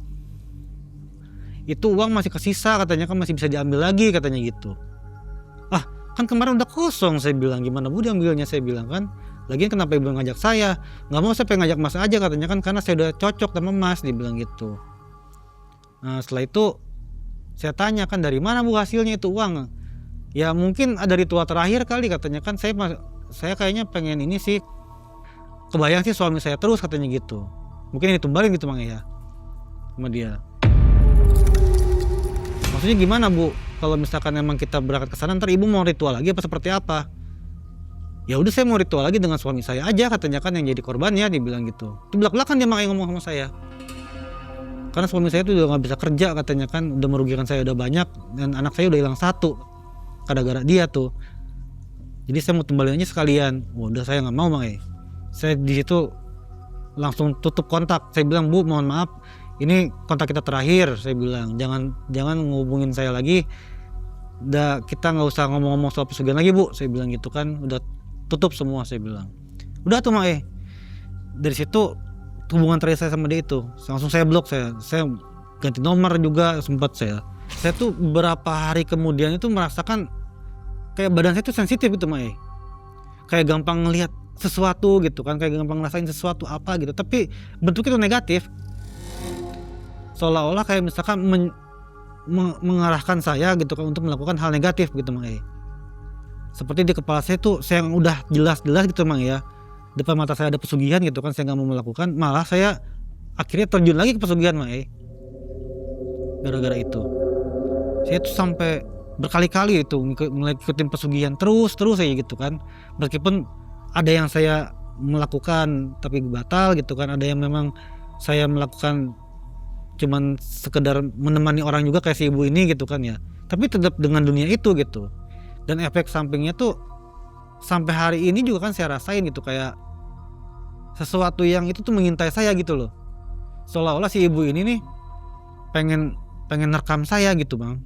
itu uang masih kesisa, katanya kan masih bisa diambil lagi katanya gitu. Ah kan kemarin udah kosong, saya bilang. Gimana Bu diambilnya, saya bilang kan. Lagian kenapa ibu ngajak saya? Nggak mau, saya pengen ngajak Mas aja katanya kan, karena saya udah cocok sama Mas, dibilang gitu. Nah setelah itu saya tanya kan, dari mana Bu hasilnya itu uang? Ya mungkin ada ritual terakhir kali, katanya kan. Saya kayaknya pengen ini sih, kebayang sih suami saya terus, katanya gitu. Mungkin ditumbalin gitu Mang ya sama dia. Maksudnya gimana Bu? Kalau misalkan emang kita berangkat ke sana, ntar ibu mau ritual lagi apa seperti apa? Ya udah saya mau ritual lagi dengan suami saya aja, katanya kan, yang jadi korbannya, dibilang gitu. Itu belak-belakan dia makanya ngomong sama saya. Karena suami saya tuh udah nggak bisa kerja, katanya kan, udah merugikan saya udah banyak, dan anak saya udah hilang 1 gara-gara dia tuh. Jadi saya mau tumbalin aja sekalian. Udah saya nggak mau Mang. Saya di situ langsung tutup kontak. Saya bilang, Bu mohon maaf, ini kontak kita terakhir, saya bilang. Jangan ngubungin saya lagi. Udah kita nggak usah ngomong-ngomong soal pesugihan lagi Bu, saya bilang gitu kan. Udah tutup semua, saya bilang. Udah tuh Mang. Dari situ hubungan terakhir saya sama dia itu langsung saya blok. Saya ganti nomor juga sempat. Saya tuh beberapa hari kemudian itu merasakan kayak badan saya tuh sensitif gitu Mang. Kayak gampang ngelihat sesuatu gitu kan, kayak gampang ngerasain sesuatu apa gitu, tapi bentuknya itu negatif, seolah-olah kayak misalkan mengarahkan saya gitu kan untuk melakukan hal negatif gitu Mang. Seperti di kepala saya tuh, saya udah jelas-jelas gitu Mang ya, depan mata saya ada pesugihan gitu kan, saya nggak mau melakukan, malah saya akhirnya terjun lagi ke pesugihan Mang. Gara-gara itu saya tuh sampai berkali-kali itu ngikutin pesugihan terus aja gitu kan. Meskipun ada yang saya melakukan tapi batal gitu kan, ada yang memang saya melakukan cuman sekedar menemani orang juga kayak si ibu ini gitu kan ya, tapi tetap dengan dunia itu gitu. Dan efek sampingnya tuh sampai hari ini juga kan saya rasain gitu, kayak sesuatu yang itu tuh mengintai saya gitu loh, seolah-olah si ibu ini nih pengen rekam saya gitu Bang,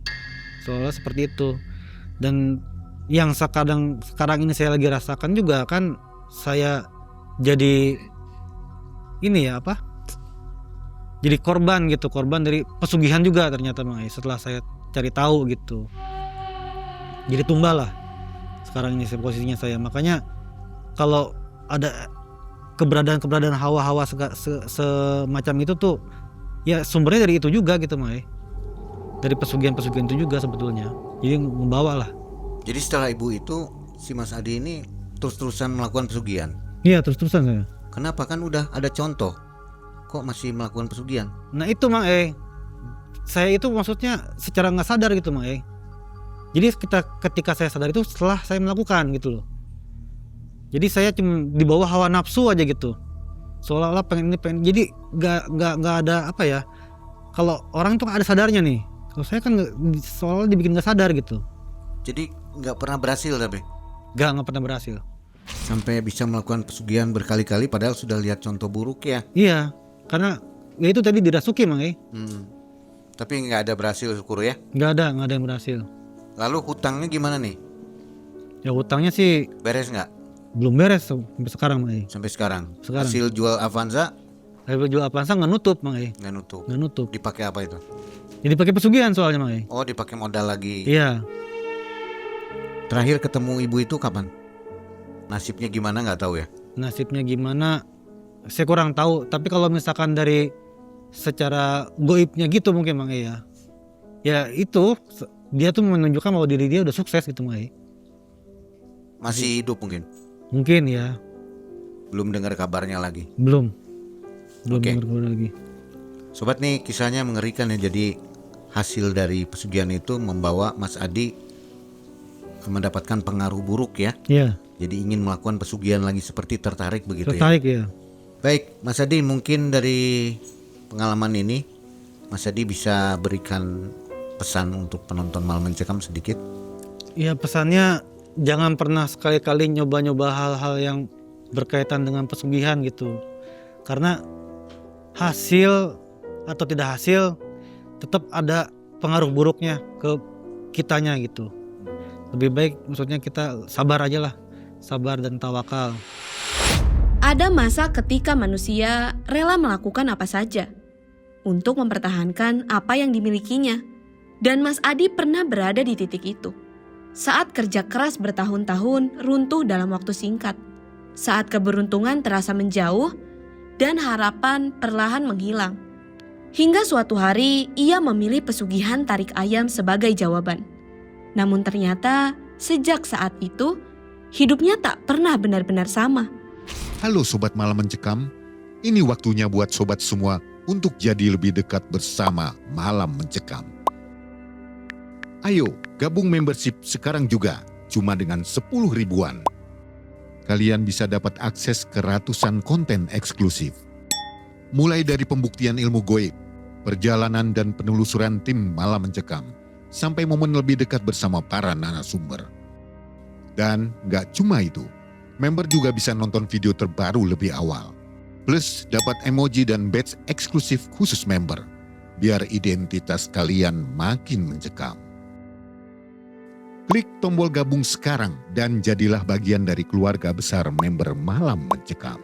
seolah seperti itu. Dan yang sekarang ini saya lagi rasakan juga kan, saya jadi ini ya apa, jadi korban dari pesugihan juga ternyata Bang, setelah saya cari tahu gitu. Jadi tumbal lah sekarang ini posisinya saya. Makanya kalau ada keberadaan hawa-hawa semacam itu tuh ya sumbernya dari itu juga gitu Bang, dari pesugihan itu juga sebetulnya. Jadi membawa lah. Jadi setelah ibu itu, si Mas Adi ini terus-terusan melakukan pesugihan? Iya, terus-terusan saya. Kenapa, kan udah ada contoh, kok masih melakukan pesugihan? Nah itu Mang saya itu maksudnya secara nggak sadar gitu Mang Jadi ketika saya sadar itu setelah saya melakukan gitu loh. Jadi saya cuma di bawah hawa nafsu aja gitu. Seolah-olah pengen ini pengen. Jadi nggak ada apa ya. Kalau orang tuh ada sadarnya nih. Kalau saya kan seolah dibikin nggak sadar gitu. Jadi nggak pernah berhasil tapi? Nggak pernah berhasil. Sampai bisa melakukan pesugihan berkali-kali padahal sudah lihat contoh buruk ya? Iya, karena ya itu tadi dirasuki Mang Tapi nggak ada berhasil syukur ya? Nggak ada yang berhasil. Lalu hutangnya gimana nih? Ya hutangnya sih Beres nggak belum beres sampai sekarang Mang sampai sekarang? Sekarang. Hasil jual Avanza Saya jual Avanza nggak nutup Mang nggak nutup. nggak nutup. Dipakai apa itu? Jadi pakai pesugihan soalnya Mang Oh, dipakai modal lagi. Iya. Terakhir ketemu ibu itu kapan? Nasibnya gimana nggak tahu ya? Nasibnya gimana saya kurang tahu, tapi kalau misalkan dari secara goibnya gitu mungkin Mang ya itu dia tuh menunjukkan bahwa diri dia udah sukses gitu Mang Masih hidup mungkin ya. belum dengar kabarnya lagi. Belum Oke. dengar kabar lagi. Sobat, nih kisahnya mengerikan ya. Jadi hasil dari pesugihan itu membawa Mas Adi mendapatkan pengaruh buruk ya. Iya, Jadi ingin melakukan pesugihan lagi, seperti tertarik begitu ya. tertarik ya. Baik, Mas Adi, mungkin dari pengalaman ini Mas Adi bisa berikan pesan untuk penonton Malam Mencekam sedikit. Iya, pesannya jangan pernah sekali-kali nyoba-nyoba hal-hal yang berkaitan dengan pesugihan gitu. Karena hasil atau tidak hasil tetap ada pengaruh buruknya ke kitanya gitu. Lebih baik maksudnya kita sabar aja lah. Sabar dan tawakal. Ada masa ketika manusia rela melakukan apa saja untuk mempertahankan apa yang dimilikinya. Dan Mas Adi pernah berada di titik itu. Saat kerja keras bertahun-tahun runtuh dalam waktu singkat. Saat keberuntungan terasa menjauh dan harapan perlahan menghilang. Hingga suatu hari ia memilih pesugihan tarik ayam sebagai jawaban. Namun ternyata sejak saat itu hidupnya tak pernah benar-benar sama. Halo Sobat Malam Mencekam, ini waktunya buat sobat semua untuk jadi lebih dekat bersama Malam Mencekam. Ayo gabung membership sekarang juga, cuma dengan 10 ribuan. Kalian bisa dapat akses ke ratusan konten eksklusif. Mulai dari pembuktian ilmu goib, perjalanan dan penelusuran tim Malam Mencekam, sampai momen lebih dekat bersama para narasumber. Dan gak cuma itu, member juga bisa nonton video terbaru lebih awal. Plus dapat emoji dan badge eksklusif khusus member, biar identitas kalian makin mencekam. Klik tombol gabung sekarang dan jadilah bagian dari keluarga besar member Malam Mencekam.